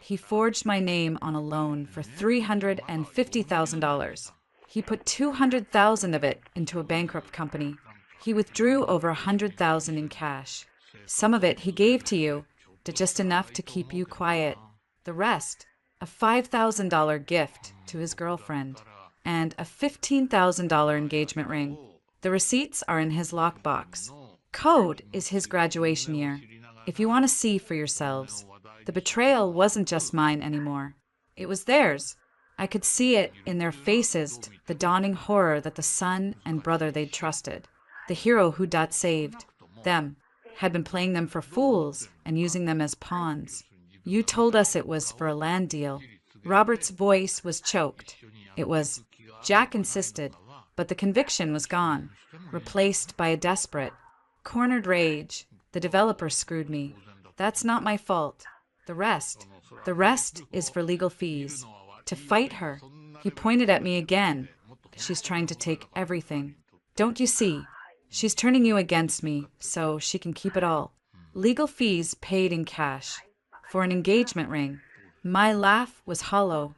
He forged my name on a loan for $350,000. He put $200,000 of it into a bankrupt company. He withdrew over $100,000 in cash. Some of it he gave to you, just enough to keep you quiet. The rest, a $5,000 gift to his girlfriend, and a $15,000 engagement ring. The receipts are in his lockbox. Code is his graduation year. If you want to see for yourselves, the betrayal wasn't just mine anymore. It was theirs. I could see it in their faces, the dawning horror that the son and brother they'd trusted, the hero who saved them, had been playing them for fools and using them as pawns. You told us it was for a land deal. Robert's voice was choked. It was. Jack insisted, but the conviction was gone, replaced by a desperate, cornered rage. The developer screwed me. That's not my fault. The rest is for legal fees. To fight her. He pointed at me again. She's trying to take everything. Don't you see? She's turning you against me so she can keep it all. Legal fees paid in cash. For an engagement ring. My laugh was hollow.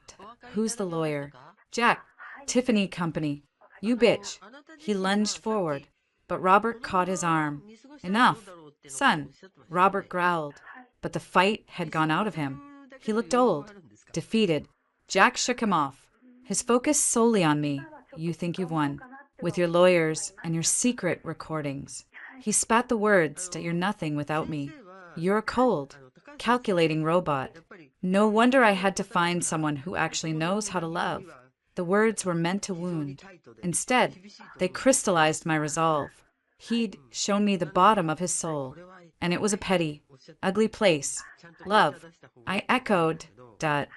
Who's the lawyer? Jack. Tiffany Company. You bitch. He lunged forward, but Robert caught his arm. Enough. Son. Robert growled, but the fight had gone out of him. He looked old, defeated. Jack shook him off, his focus solely on me. You think you've won, with your lawyers and your secret recordings. He spat the words that you're nothing without me. You're a cold, calculating robot. No wonder I had to find someone who actually knows how to love. The words were meant to wound. Instead, they crystallized my resolve. He'd shown me the bottom of his soul, and it was a petty, ugly place. Love. I echoed that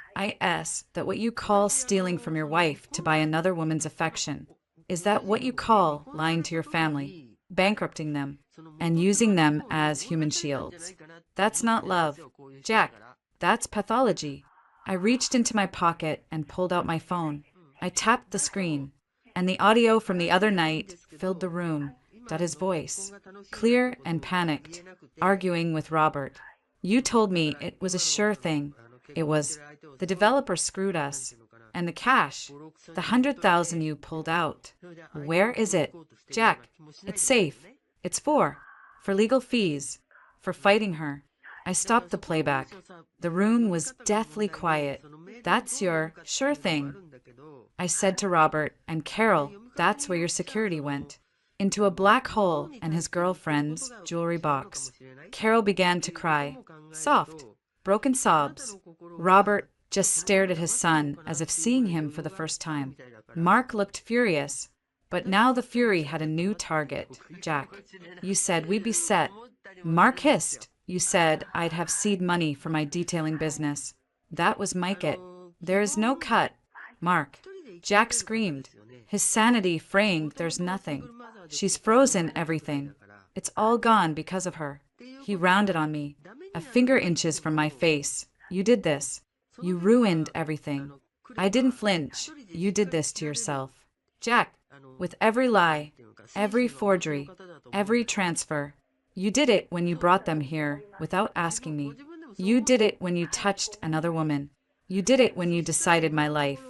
what you call stealing from your wife to buy another woman's affection. Is that what you call lying to your family, bankrupting them, and using them as human shields? That's not love. Jack, that's pathology. I reached into my pocket and pulled out my phone. I tapped the screen, and the audio from the other night filled the room. That his voice, clear and panicked, arguing with Robert. You told me it was a sure thing. It was. The developer screwed us. And the cash, the 100,000 you pulled out. Where is it? Jack, it's safe. It's for legal fees, for fighting her. I stopped the playback. The room was deathly quiet. That's your sure thing. I said to Robert, and Carol, that's where your security went. Into a black hole and his girlfriend's jewelry box. Carol began to cry. Soft, broken sobs. Robert just stared at his son as if seeing him for the first time. Mark looked furious, but now the fury had a new target. Jack, you said we'd be set. Mark hissed. You said I'd have seed money for my detailing business. That was Mike it. There is no cut. Mark. Jack screamed. His sanity fraying. There's nothing. She's frozen everything. It's all gone because of her. He rounded on me, a finger inches from my face. You did this. You ruined everything. I didn't flinch. You did this to yourself. Jack, with every lie, every forgery, every transfer. You did it when you brought them here without asking me. You did it when you touched another woman. You did it when you decided my life,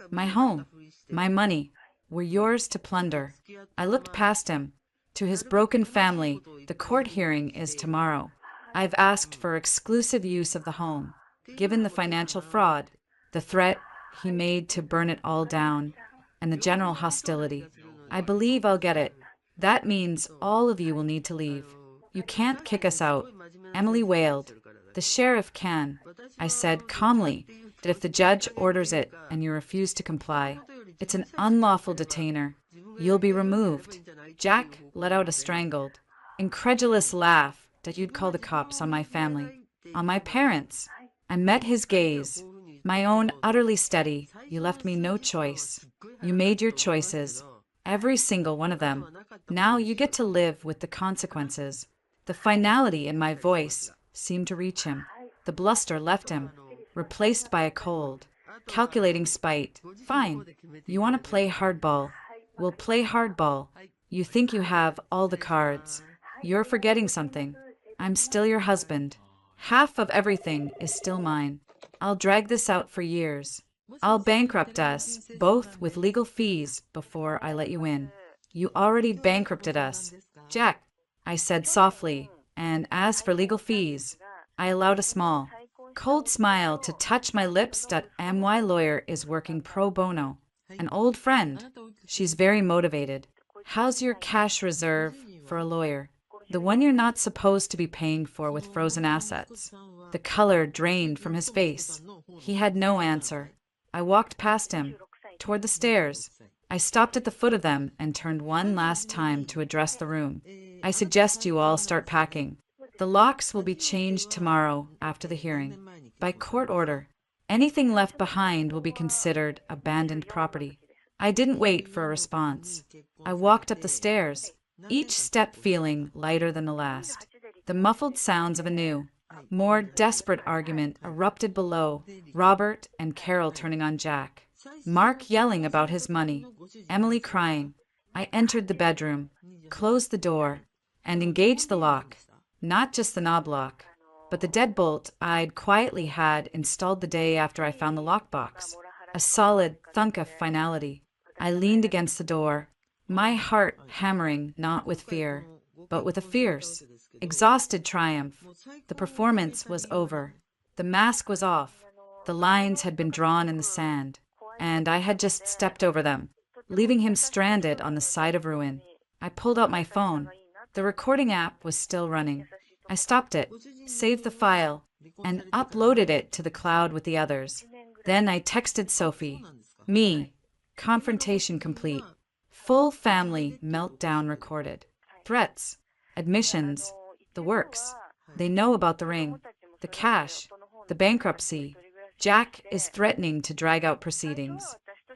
my home, my money were yours to plunder. I looked past him. To his broken family, the court hearing is tomorrow. I've asked for exclusive use of the home, given the financial fraud, the threat he made to burn it all down, and the general hostility. I believe I'll get it. That means all of you will need to leave. You can't kick us out. Emily wailed. The sheriff can. I said calmly that if the judge orders it and you refuse to comply, it's an unlawful detainer. You'll be removed. Jack let out a strangled, incredulous laugh that you'd call the cops on my family, on my parents. I met his gaze, my own utterly steady. You left me no choice. You made your choices, every single one of them. Now you get to live with the consequences. The finality in my voice seemed to reach him. The bluster left him, replaced by a cold, calculating spite. Fine. You want to play hardball. We'll play hardball. You think you have all the cards. You're forgetting something. I'm still your husband. Half of everything is still mine. I'll drag this out for years. I'll bankrupt us, both with legal fees, before I let you in. You already bankrupted us. Jack, I said softly, and as for legal fees, I allowed a small, cold smile to touch my lips. My lawyer is working pro bono. An old friend. She's very motivated. How's your cash reserve for a lawyer? The one you're not supposed to be paying for with frozen assets. The color drained from his face. He had no answer. I walked past him, toward the stairs. I stopped at the foot of them and turned one last time to address the room. I suggest you all start packing. The locks will be changed tomorrow after the hearing. By court order. Anything left behind will be considered abandoned property. I didn't wait for a response. I walked up the stairs, each step feeling lighter than the last. The muffled sounds of a new, more desperate argument erupted below, Robert and Carol turning on Jack. Mark yelling about his money, Emily crying. I entered the bedroom, closed the door, and engaged the lock, not just the knob lock, but the deadbolt I'd quietly had installed the day after I found the lockbox. A solid thunk of finality. I leaned against the door, my heart hammering not with fear, but with a fierce, exhausted triumph. The performance was over. The mask was off. The lines had been drawn in the sand, and I had just stepped over them, leaving him stranded on the side of ruin. I pulled out my phone. The recording app was still running. I stopped it, saved the file, and uploaded it to the cloud with the others. Then I texted Sophie. Me. Confrontation complete. Full family meltdown recorded. Threats. Admissions. The works. They know about the ring. The cash. The bankruptcy. Jack is threatening to drag out proceedings.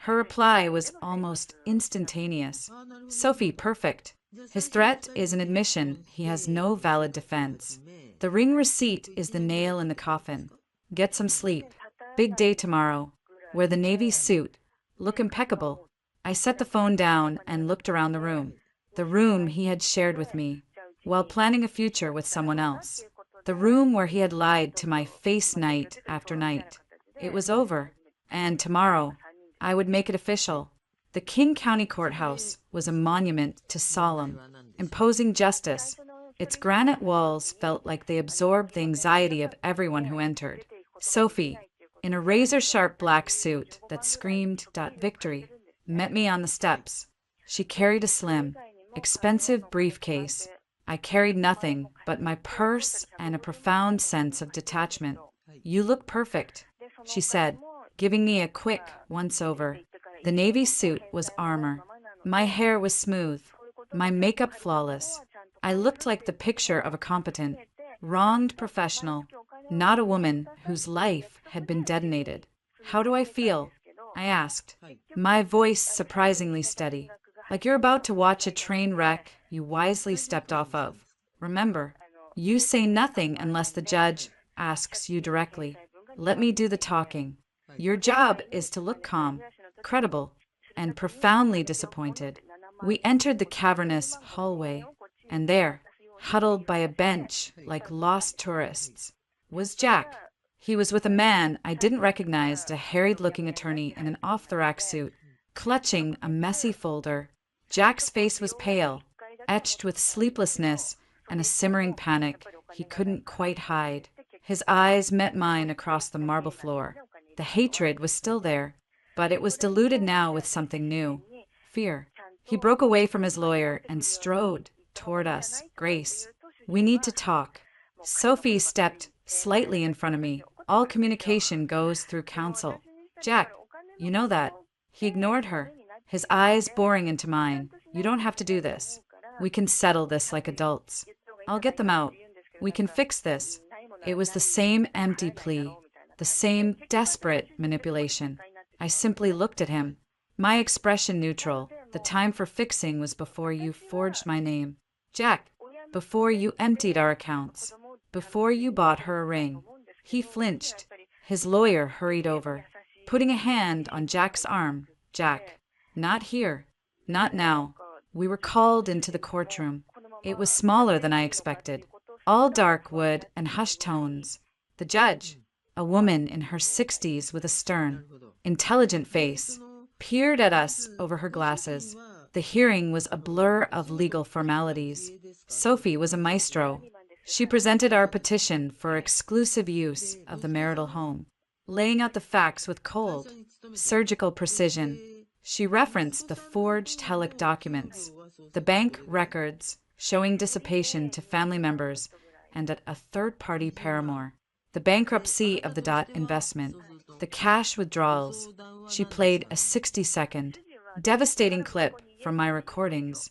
Her reply was almost instantaneous. Sophie, perfect. His threat is an admission he has no valid defense. The ring receipt is the nail in the coffin. Get some sleep. Big day tomorrow. Wear the navy suit. Look impeccable. I set the phone down and looked around the room he had shared with me, while planning a future with someone else. The room where he had lied to my face night after night. It was over, and tomorrow, I would make it official. The King County Courthouse was a monument to solemn, imposing justice. Its granite walls felt like they absorbed the anxiety of everyone who entered. Sophie, in a razor-sharp black suit that screamed "Victory," met me on the steps. She carried a slim, expensive briefcase. I carried nothing but my purse and a profound sense of detachment. "You look perfect," she said, giving me a quick once-over. The navy suit was armor. My hair was smooth, my makeup flawless. I looked like the picture of a competent, wronged professional, not a woman whose life had been detonated. "How do I feel?" I asked, my voice surprisingly steady. "Like you're about to watch a train wreck you wisely stepped off of. Remember, you say nothing unless the judge asks you directly. Let me do the talking. Your job is to look calm, credible, and profoundly disappointed." We entered the cavernous hallway, and there, huddled by a bench like lost tourists, was Jack. He was with a man I didn't recognize, a harried-looking attorney in an off-the-rack suit, clutching a messy folder. Jack's face was pale, etched with sleeplessness and a simmering panic he couldn't quite hide. His eyes met mine across the marble floor. The hatred was still there, but it was diluted now with something new. Fear. He broke away from his lawyer and strode toward us. "Grace, we need to talk." Sophie stepped slightly in front of me. "All communication goes through counsel." "Jack, you know that." He ignored her, his eyes boring into mine. "You don't have to do this. We can settle this like adults. I'll get them out. We can fix this." It was the same empty plea, the same desperate manipulation. I simply looked at him, my expression neutral. "The time for fixing was before you forged my name. Jack, before you emptied our accounts, before you bought her a ring." He flinched. His lawyer hurried over, putting a hand on Jack's arm. "Jack, not here. Not now." We were called into the courtroom. It was smaller than I expected. All dark wood and hushed tones. The judge, a woman in her 60s with a stern, intelligent face, peered at us over her glasses. The hearing was a blur of legal formalities. Sophie was a maestro. She presented our petition for exclusive use of the marital home, laying out the facts with cold, surgical precision. She referenced the forged Helic documents, the bank records showing dissipation to family members and a third-party paramour, the bankruptcy of the investment, the cash withdrawals. She played a 60-second, devastating clip from my recordings.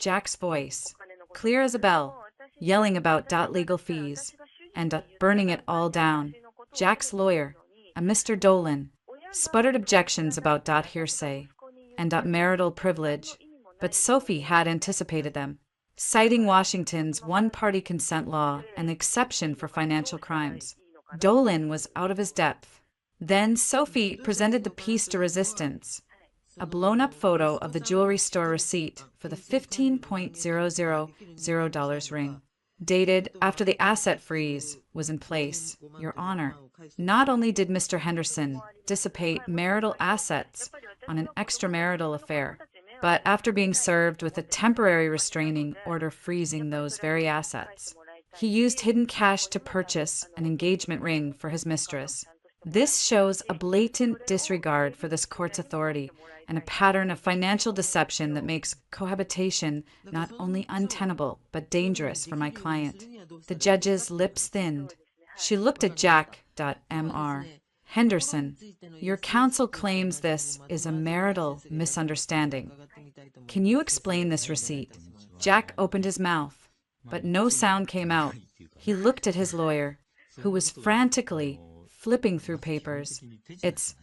Jack's voice, clear as a bell, yelling about legal fees, and burning it all down. Jack's lawyer, a Mr. Dolan, sputtered objections about hearsay and marital privilege, but Sophie had anticipated them, citing Washington's one-party consent law and the exception for financial crimes. Dolan was out of his depth. Then Sophie presented the piece de resistance, a blown-up photo of the jewelry store receipt for the $15,000 ring, dated after the asset freeze was in place, Your Honor. Not only did Mr. Henderson dissipate marital assets on an extramarital affair, but after being served with a temporary restraining order freezing those very assets, he used hidden cash to purchase an engagement ring for his mistress. This shows a blatant disregard for this court's authority and a pattern of financial deception that makes cohabitation not only untenable but dangerous for my client. The judge's lips thinned. She looked at Jack.Mr. Henderson, your counsel claims this is a marital misunderstanding. Can you explain this receipt? Jack opened his mouth, but no sound came out. He looked at his lawyer, who was frantically flipping through papers. It's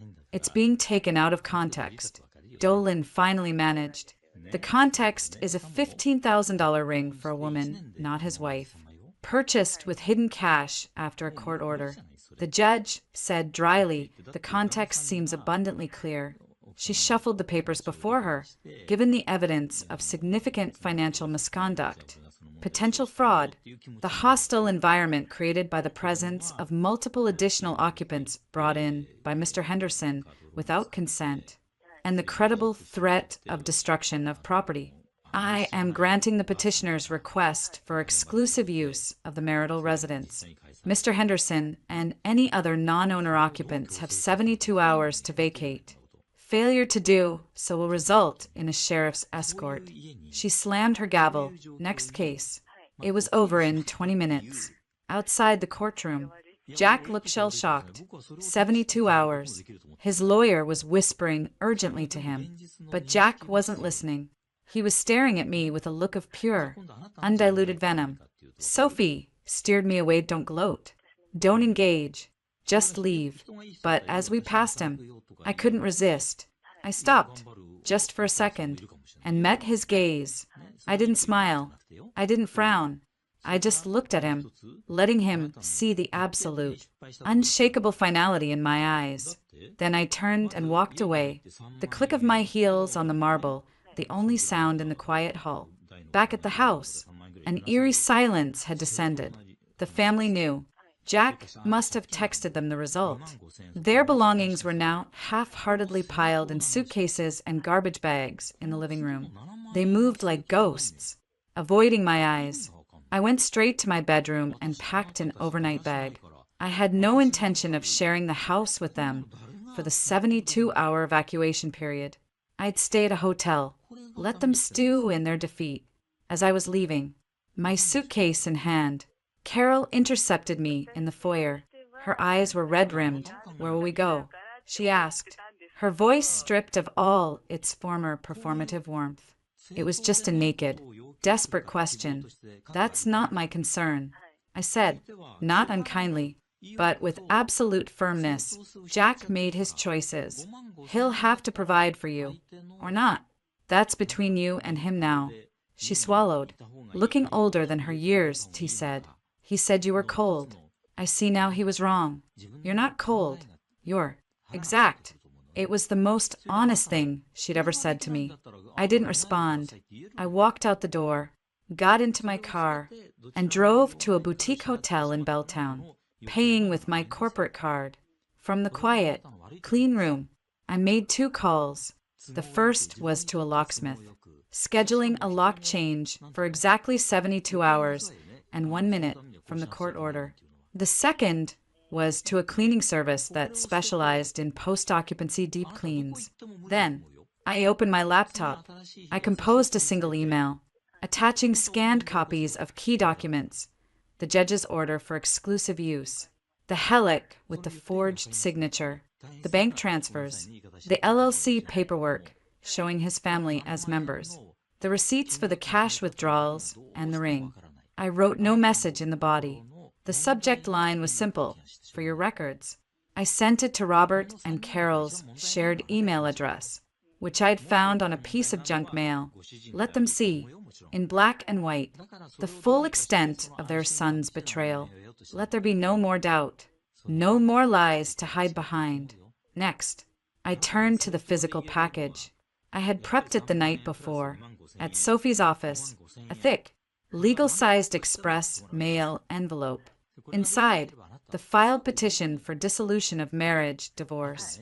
being taken out of context. Dolan finally managed. The context is a $15,000 ring for a woman, not his wife, purchased with hidden cash after a court order. The judge said dryly, the context seems abundantly clear. She shuffled the papers before her, given the evidence of significant financial misconduct, potential fraud, the hostile environment created by the presence of multiple additional occupants brought in by Mr. Henderson without consent, and the credible threat of destruction of property. I am granting the petitioner's request for exclusive use of the marital residence. Mr. Henderson and any other non-owner occupants have 72 hours to vacate. Failure to do so will result in a sheriff's escort. She slammed her gavel. Next case. It was over in 20 minutes. Outside the courtroom, Jack looked shell-shocked. 72 hours. His lawyer was whispering urgently to him, but Jack wasn't listening. He was staring at me with a look of pure, undiluted venom. Sophie steered me away. Don't gloat. Don't engage. Just leave. But as we passed him, I couldn't resist. I stopped, just for a second, and met his gaze. I didn't smile. I didn't frown. I just looked at him, letting him see the absolute, unshakable finality in my eyes. Then I turned and walked away, the click of my heels on the marble, the only sound in the quiet hall. Back at the house, an eerie silence had descended. The family knew. Jack must have texted them the result. Their belongings were now half-heartedly piled in suitcases and garbage bags in the living room. They moved like ghosts. Avoiding my eyes, I went straight to my bedroom and packed an overnight bag. I had no intention of sharing the house with them for the 72-hour evacuation period. I'd stay at a hotel, let them stew in their defeat. As I was leaving, my suitcase in hand, Carol intercepted me in the foyer. Her eyes were red-rimmed. Where will we go? She asked, her voice stripped of all its former performative warmth. It was just a naked, desperate question. That's not my concern. I said, not unkindly, but with absolute firmness. Jack made his choices. He'll have to provide for you. Or not. That's between you and him now. She swallowed. Looking older than her years, T said. He said you were cold. I see now he was wrong. You're not cold. You're exact. It was the most honest thing she'd ever said to me. I didn't respond. I walked out the door, got into my car, and drove to a boutique hotel in Belltown, paying with my corporate card. From the quiet, clean room, I made 2 calls. The first was to a locksmith, scheduling a lock change for exactly 72 hours and 1 minute from the court order. The second was to a cleaning service that specialized in post-occupancy deep cleans. Then, I opened my laptop. I composed a single email, attaching scanned copies of key documents, the judge's order for exclusive use, the HELIC with the forged signature, the bank transfers, the LLC paperwork showing his family as members, the receipts for the cash withdrawals, and the ring. I wrote no message in the body. The subject line was simple, for your records. I sent it to Robert and Carol's shared email address, which I'd found on a piece of junk mail. Let them see, in black and white, the full extent of their son's betrayal. Let there be no more doubt, no more lies to hide behind. Next, I turned to the physical package. I had prepped it the night before, at Sophie's office, a thick, legal-sized express mail envelope. Inside, the filed petition for dissolution of marriage, divorce.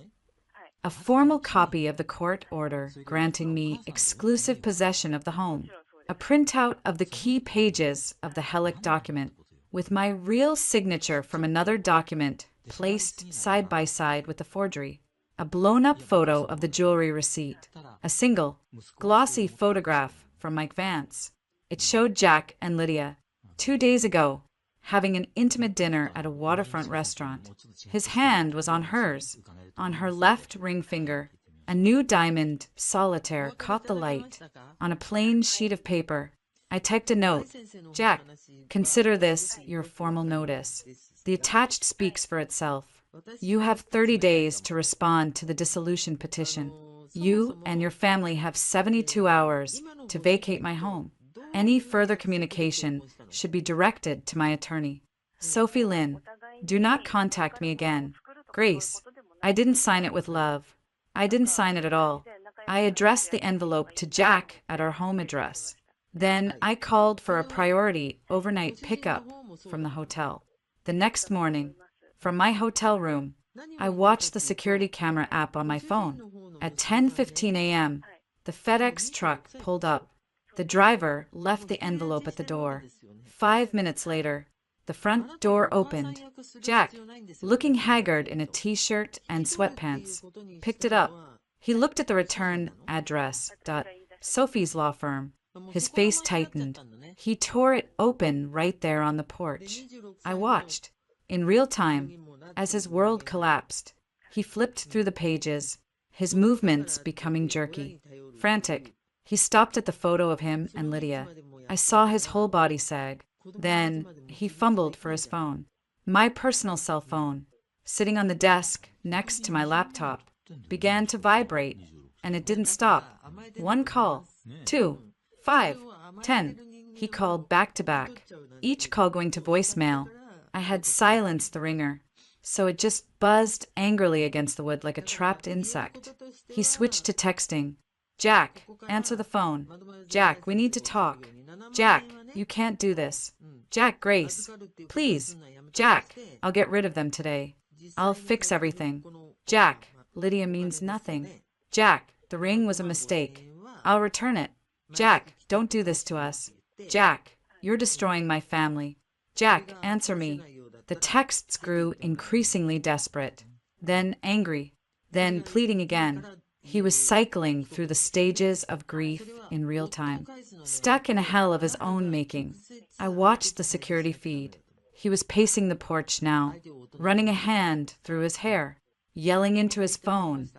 A formal copy of the court order granting me exclusive possession of the home. A printout of the key pages of the Helic document, with my real signature from another document placed side by side with the forgery. A blown-up photo of the jewelry receipt. A single, glossy photograph from Mike Vance. It showed Jack and Lydia, 2 days ago, having an intimate dinner at a waterfront restaurant. His hand was on hers, on her left ring finger. A new diamond solitaire caught the light. On a plain sheet of paper, I typed a note. Jack, consider this your formal notice. The attached speaks for itself. You have 30 days to respond to the dissolution petition. You and your family have 72 hours to vacate my home. Any further communication should be directed to my attorney. Sophie Lynn, do not contact me again. Grace, I didn't sign it with love. I didn't sign it at all. I addressed the envelope to Jack at our home address. Then I called for a priority overnight pickup from the hotel. The next morning, from my hotel room, I watched the security camera app on my phone. At 10:15 a.m., the FedEx truck pulled up. The driver left the envelope at the door. 5 minutes later, the front door opened. Jack, looking haggard in a t-shirt and sweatpants, picked it up. He looked at the return address, Sophie's law firm. His face tightened. He tore it open right there on the porch. I watched, in real time, as his world collapsed. He flipped through the pages, his movements becoming jerky, frantic. He stopped at the photo of him and Lydia. I saw his whole body sag. Then he fumbled for his phone. My personal cell phone, sitting on the desk next to my laptop, began to vibrate, and it didn't stop. 1 call, 2, 5, 10. He called back to back, each call going to voicemail. I had silenced the ringer, so it just buzzed angrily against the wood like a trapped insect. He switched to texting. Jack, answer the phone. Jack, we need to talk. Jack, you can't do this. Jack, Grace, please. Jack, I'll get rid of them today. I'll fix everything. Jack, Lydia means nothing. Jack, the ring was a mistake. I'll return it. Jack, don't do this to us. Jack, you're destroying my family. Jack, answer me. The texts grew increasingly desperate, then angry, then pleading again. He was cycling through the stages of grief in real time, stuck in a hell of his own making. I watched the security feed. He was pacing the porch now, running a hand through his hair, yelling into his phone,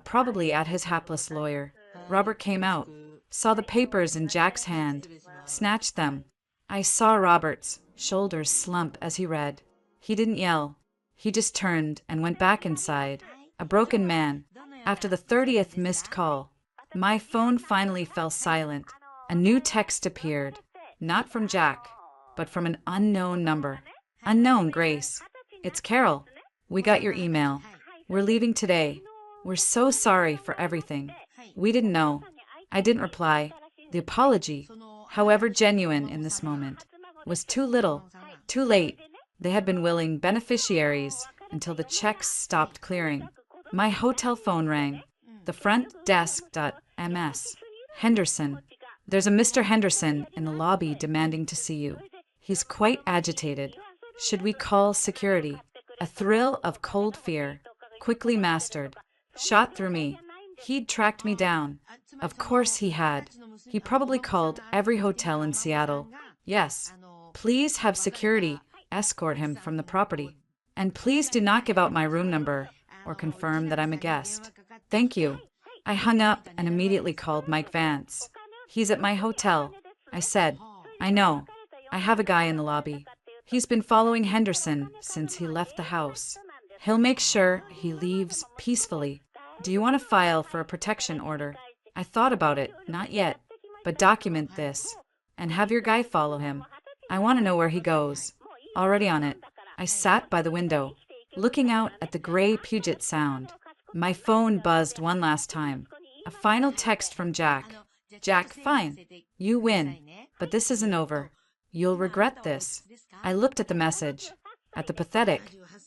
probably at his hapless lawyer. Robert came out, saw the papers in Jack's hand, snatched them. I saw Robert's shoulders slump as he read. He didn't yell. He just turned and went back inside, a broken man. After the 30th missed call, my phone finally fell silent. A new text appeared, not from Jack, but from an unknown number. Unknown, Grace. It's Carol. We got your email. We're leaving today. We're so sorry for everything. We didn't know. I didn't reply. The apology, however genuine in this moment, was too little, too late. They had been willing beneficiaries until the checks stopped clearing. My hotel phone rang. The front desk.ms. Henderson. There's a Mr. Henderson in the lobby demanding to see you. He's quite agitated. Should we call security? A thrill of cold fear, quickly mastered, shot through me. He'd tracked me down. Of course he had. He probably called every hotel in Seattle. Yes. Please have security escort him from the property. And please do not give out my room number or confirm that I'm a guest. Thank you. I hung up and immediately called Mike Vance. He's at my hotel. I said, I know. I have a guy in the lobby. He's been following Henderson since he left the house. He'll make sure he leaves peacefully. Do you want to file for a protection order? I thought about it, not yet, but document this and have your guy follow him. I want to know where he goes. Already on it. I sat by the window, looking out at the gray Puget Sound. My phone buzzed one last time. A final text from Jack. Jack, fine. You win. But this isn't over. You'll regret this. I looked at the message, at the pathetic,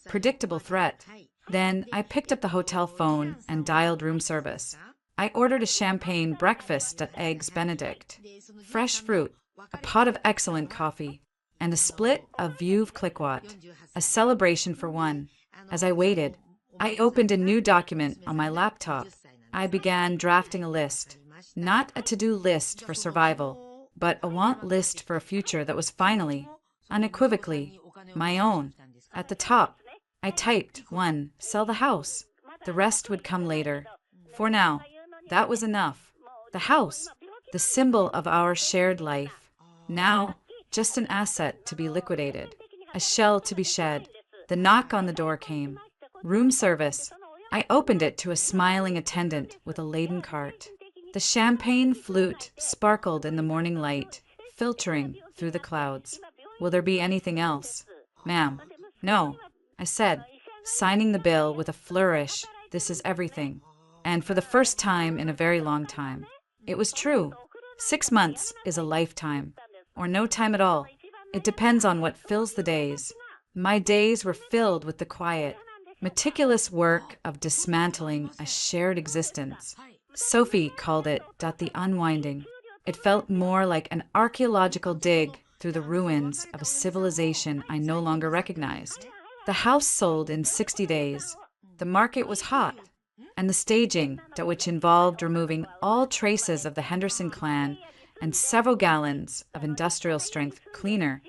predictable threat. Then I picked up the hotel phone and dialed room service. I ordered a champagne breakfast at Eggs Benedict, fresh fruit, a pot of excellent coffee, and a split of Veuve Clicquot, a celebration for one. As I waited, I opened a new document on my laptop. I began drafting a list, not a to-do list for survival, but a want list for a future that was finally, unequivocally, my own. At the top, I typed 1. Sell the house. The rest would come later. For now, that was enough. The house, the symbol of our shared life. Now, just an asset to be liquidated, a shell to be shed. The knock on the door came. Room service. I opened it to a smiling attendant with a laden cart. The champagne flute sparkled in the morning light, filtering through the clouds. Will there be anything else? Ma'am. No, I said, signing the bill with a flourish. This is everything. And for the first time in a very long time. It was true. 6 months is a lifetime, or no time at all. It depends on what fills the days. My days were filled with the quiet, meticulous work of dismantling a shared existence. Sophie called it the unwinding. It felt more like an archaeological dig through the ruins of a civilization I no longer recognized. The house sold in 60 days. The market was hot, and the staging, which involved removing all traces of the Henderson clan and several gallons of industrial-strength cleaner,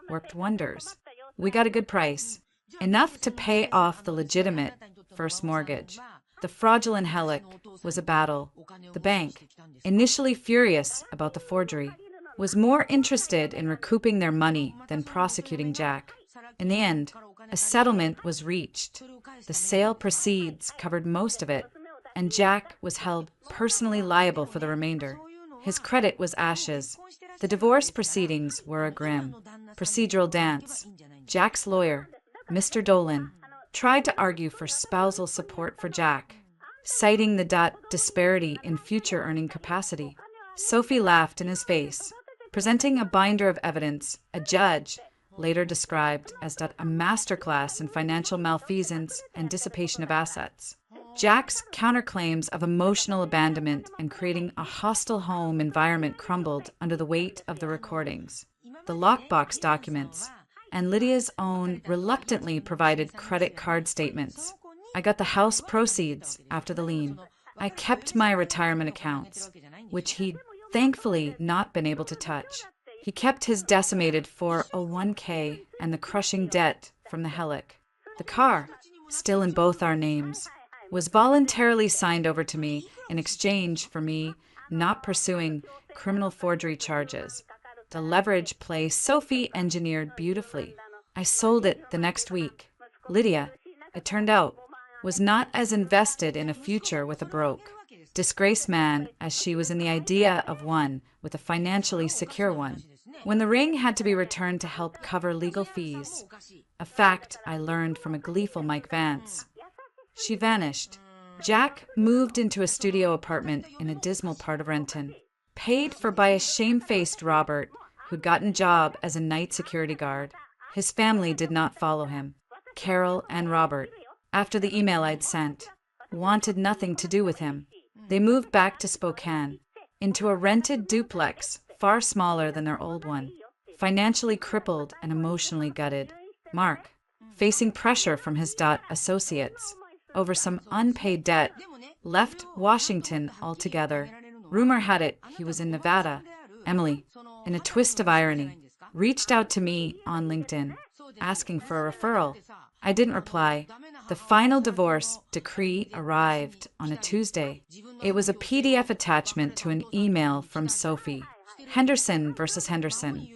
worked wonders. We got a good price, enough to pay off the legitimate first mortgage. The fraudulent Helic was a battle. The bank, initially furious about the forgery, was more interested in recouping their money than prosecuting Jack. In the end, a settlement was reached. The sale proceeds covered most of it, and Jack was held personally liable for the remainder. His credit was ashes. The divorce proceedings were a grim, procedural dance. Jack's lawyer, Mr. Dolan, tried to argue for spousal support for Jack, citing the disparity in future earning capacity. Sophie laughed in his face, presenting a binder of evidence a judge later described as a masterclass in financial malfeasance and dissipation of assets. Jack's counterclaims of emotional abandonment and creating a hostile home environment crumbled under the weight of the recordings, the lockbox documents, and Lydia's own reluctantly provided credit card statements. I got the house proceeds after the lien. I kept my retirement accounts, which he'd thankfully not been able to touch. He kept his decimated 401k and the crushing debt from the Helic. The car, still in both our names, was voluntarily signed over to me in exchange for me not pursuing criminal forgery charges. The leverage play Sophie engineered beautifully. I sold it the next week. Lydia, it turned out, was not as invested in a future with a broke, disgraced man as she was in the idea of one with a financially secure one. When the ring had to be returned to help cover legal fees, a fact I learned from a gleeful Mike Vance, she vanished. Jack moved into a studio apartment in a dismal part of Renton, paid for by a shamefaced Robert who'd gotten a job as a night security guard. His family did not follow him. Carol and Robert, after the email I'd sent, wanted nothing to do with him. They moved back to Spokane, into a rented duplex far smaller than their old one, financially crippled and emotionally gutted. Mark, facing pressure from his associates over some unpaid debt, left Washington altogether. Rumor had it he was in Nevada. Emily, in a twist of irony, reached out to me on LinkedIn, asking for a referral. I didn't reply. The final divorce decree arrived on a Tuesday. It was a PDF attachment to an email from Sophie. Henderson versus Henderson.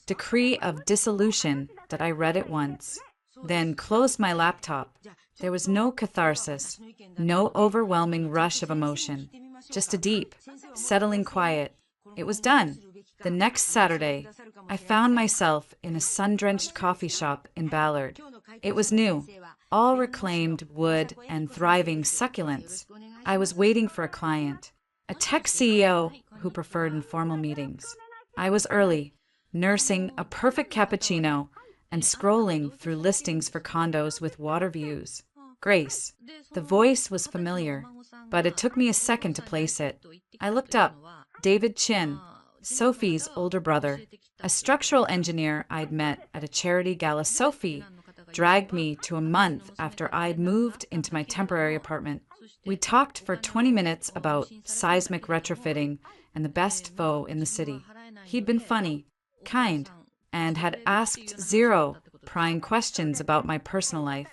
Decree of dissolution that I read at once, then closed my laptop. There was no catharsis, no overwhelming rush of emotion, just a deep, settling quiet. It was done. The next Saturday, I found myself in a sun-drenched coffee shop in Ballard. It was new, all reclaimed wood and thriving succulents. I was waiting for a client, a tech CEO who preferred informal meetings. I was early, nursing a perfect cappuccino and scrolling through listings for condos with water views. Grace. The voice was familiar, but it took me a second to place it. I looked up. David Chin, Sophie's older brother, a structural engineer I'd met at a charity gala. Sophie dragged me to a month after I'd moved into my temporary apartment. We talked for 20 minutes about seismic retrofitting and the best foe in the city. He'd been funny, kind, and had asked zero prying questions about my personal life,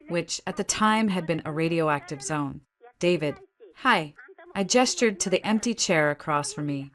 which at the time had been a radioactive zone. David. Hi. I gestured to the empty chair across from me.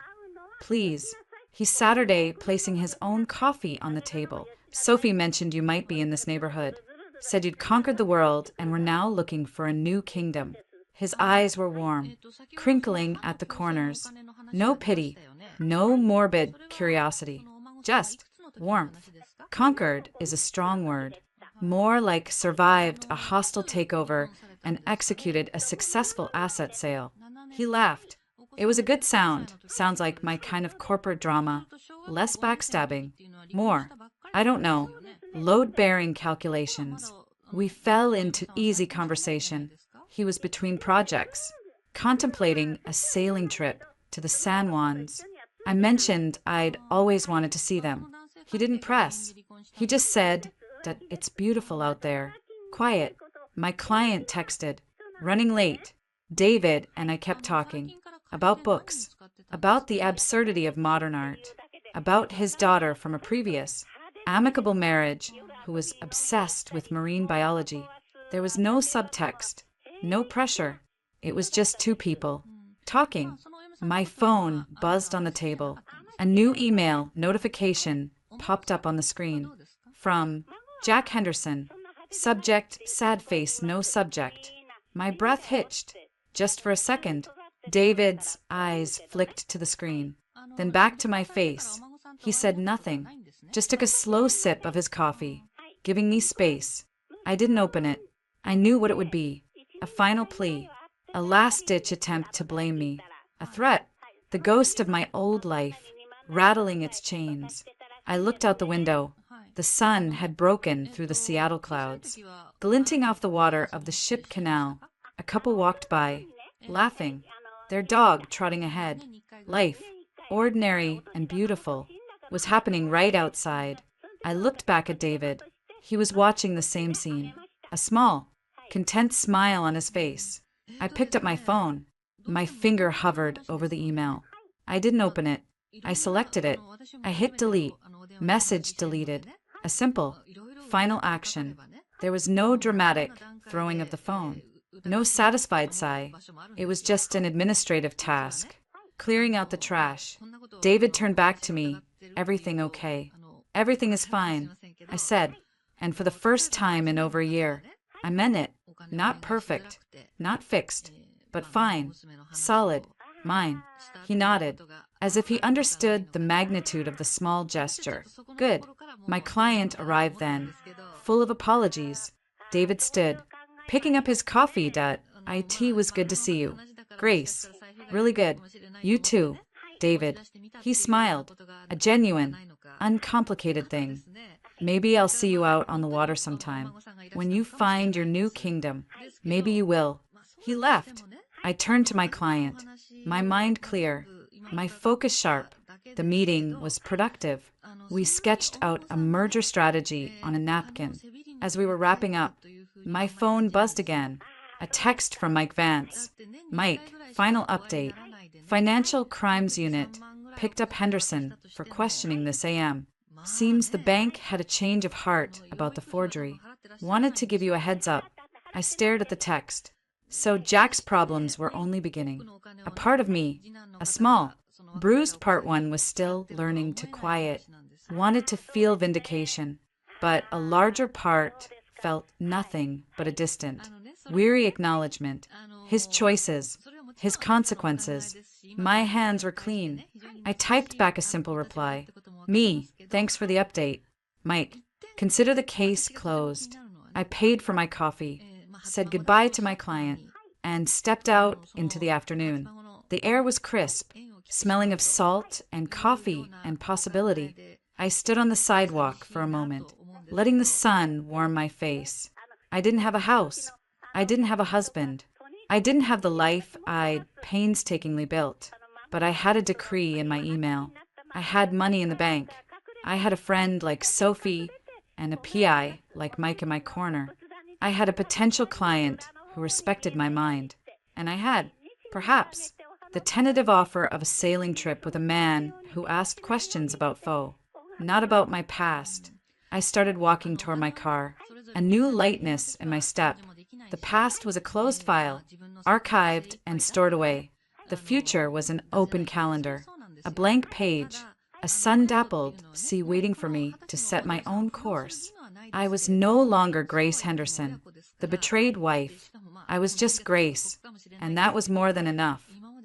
Please. He's Saturday placing his own coffee on the table. Sophie mentioned you might be in this neighborhood. Said you'd conquered the world and were now looking for a new kingdom. His eyes were warm, crinkling at the corners. No pity, no morbid curiosity, just warmth. Conquered is a strong word. More like survived a hostile takeover and executed a successful asset sale. He laughed. It was a good sound. Sounds like my kind of corporate drama. Less backstabbing. More, I don't know, load-bearing calculations. We fell into easy conversation. He was between projects, contemplating a sailing trip to the San Juans. I mentioned I'd always wanted to see them. He didn't press. He just said that it's beautiful out there. Quiet. My client texted. Running late. David and I kept talking. About books. About the absurdity of modern art. About his daughter from a previous, amicable marriage who was obsessed with marine biology. There was no subtext. No pressure. It was just two people. Talking. My phone buzzed on the table. A new email notification popped up on the screen. From Jack Henderson. Subject, sad face, no subject. My breath hitched. Just for a second. David's eyes flicked to the screen. Then back to my face. He said nothing. Just took a slow sip of his coffee, giving me space. I didn't open it. I knew what it would be. A final plea. A last-ditch attempt to blame me. A threat. The ghost of my old life, rattling its chains. I looked out the window. The sun had broken through the Seattle clouds, glinting off the water of the Ship Canal. A couple walked by, laughing, their dog trotting ahead. Life, ordinary and beautiful, was happening right outside. I looked back at David. He was watching the same scene. A small, content smile on his face. I picked up my phone. My finger hovered over the email. I didn't open it. I selected it. I hit delete. Message deleted. A simple, final action. There was no dramatic throwing of the phone. No satisfied sigh. It was just an administrative task. Clearing out the trash. David turned back to me. Everything okay? Everything is fine, I said. And for the first time in over a year, I meant it. Not perfect. Not fixed. But fine. Solid. Mine. He nodded, as if he understood the magnitude of the small gesture. Good. My client arrived then, full of apologies. David stood, picking up his coffee. It was good to see you. Grace. Really good. You too. David. He smiled. A genuine, uncomplicated thing. Maybe I'll see you out on the water sometime. When you find your new kingdom, maybe you will. He left. I turned to my client, my mind clear, my focus sharp. The meeting was productive. We sketched out a merger strategy on a napkin. As we were wrapping up, my phone buzzed again. A text from Mike Vance. Mike, final update. Financial Crimes Unit picked up Henderson for questioning this AM. Seems the bank had a change of heart about the forgery. Wanted to give you a heads up. I stared at the text. So Jack's problems were only beginning. A part of me, a small, bruised part one, was still learning to quiet, wanted to feel vindication, but a larger part felt nothing but a distant, weary acknowledgement. His choices, his consequences. My hands were clean. I typed back a simple reply. Me, thanks for the update. Mike, consider the case closed. I paid for my coffee, said goodbye to my client, and stepped out into the afternoon. The air was crisp, smelling of salt and coffee and possibility. I stood on the sidewalk for a moment, letting the sun warm my face. I didn't have a house. I didn't have a husband. I didn't have the life I'd painstakingly built. But I had a decree in my email. I had money in the bank. I had a friend like Sophie and a PI like Mike in my corner. I had a potential client who respected my mind. And I had, perhaps, the tentative offer of a sailing trip with a man who asked questions about Pho, not about my past. I started walking toward my car, a new lightness in my step. The past was a closed file, archived and stored away. The future was an open calendar, a blank page, a sun-dappled sea waiting for me to set my own course. I was no longer Grace Henderson, the betrayed wife. I was just Grace, and that was more than enough.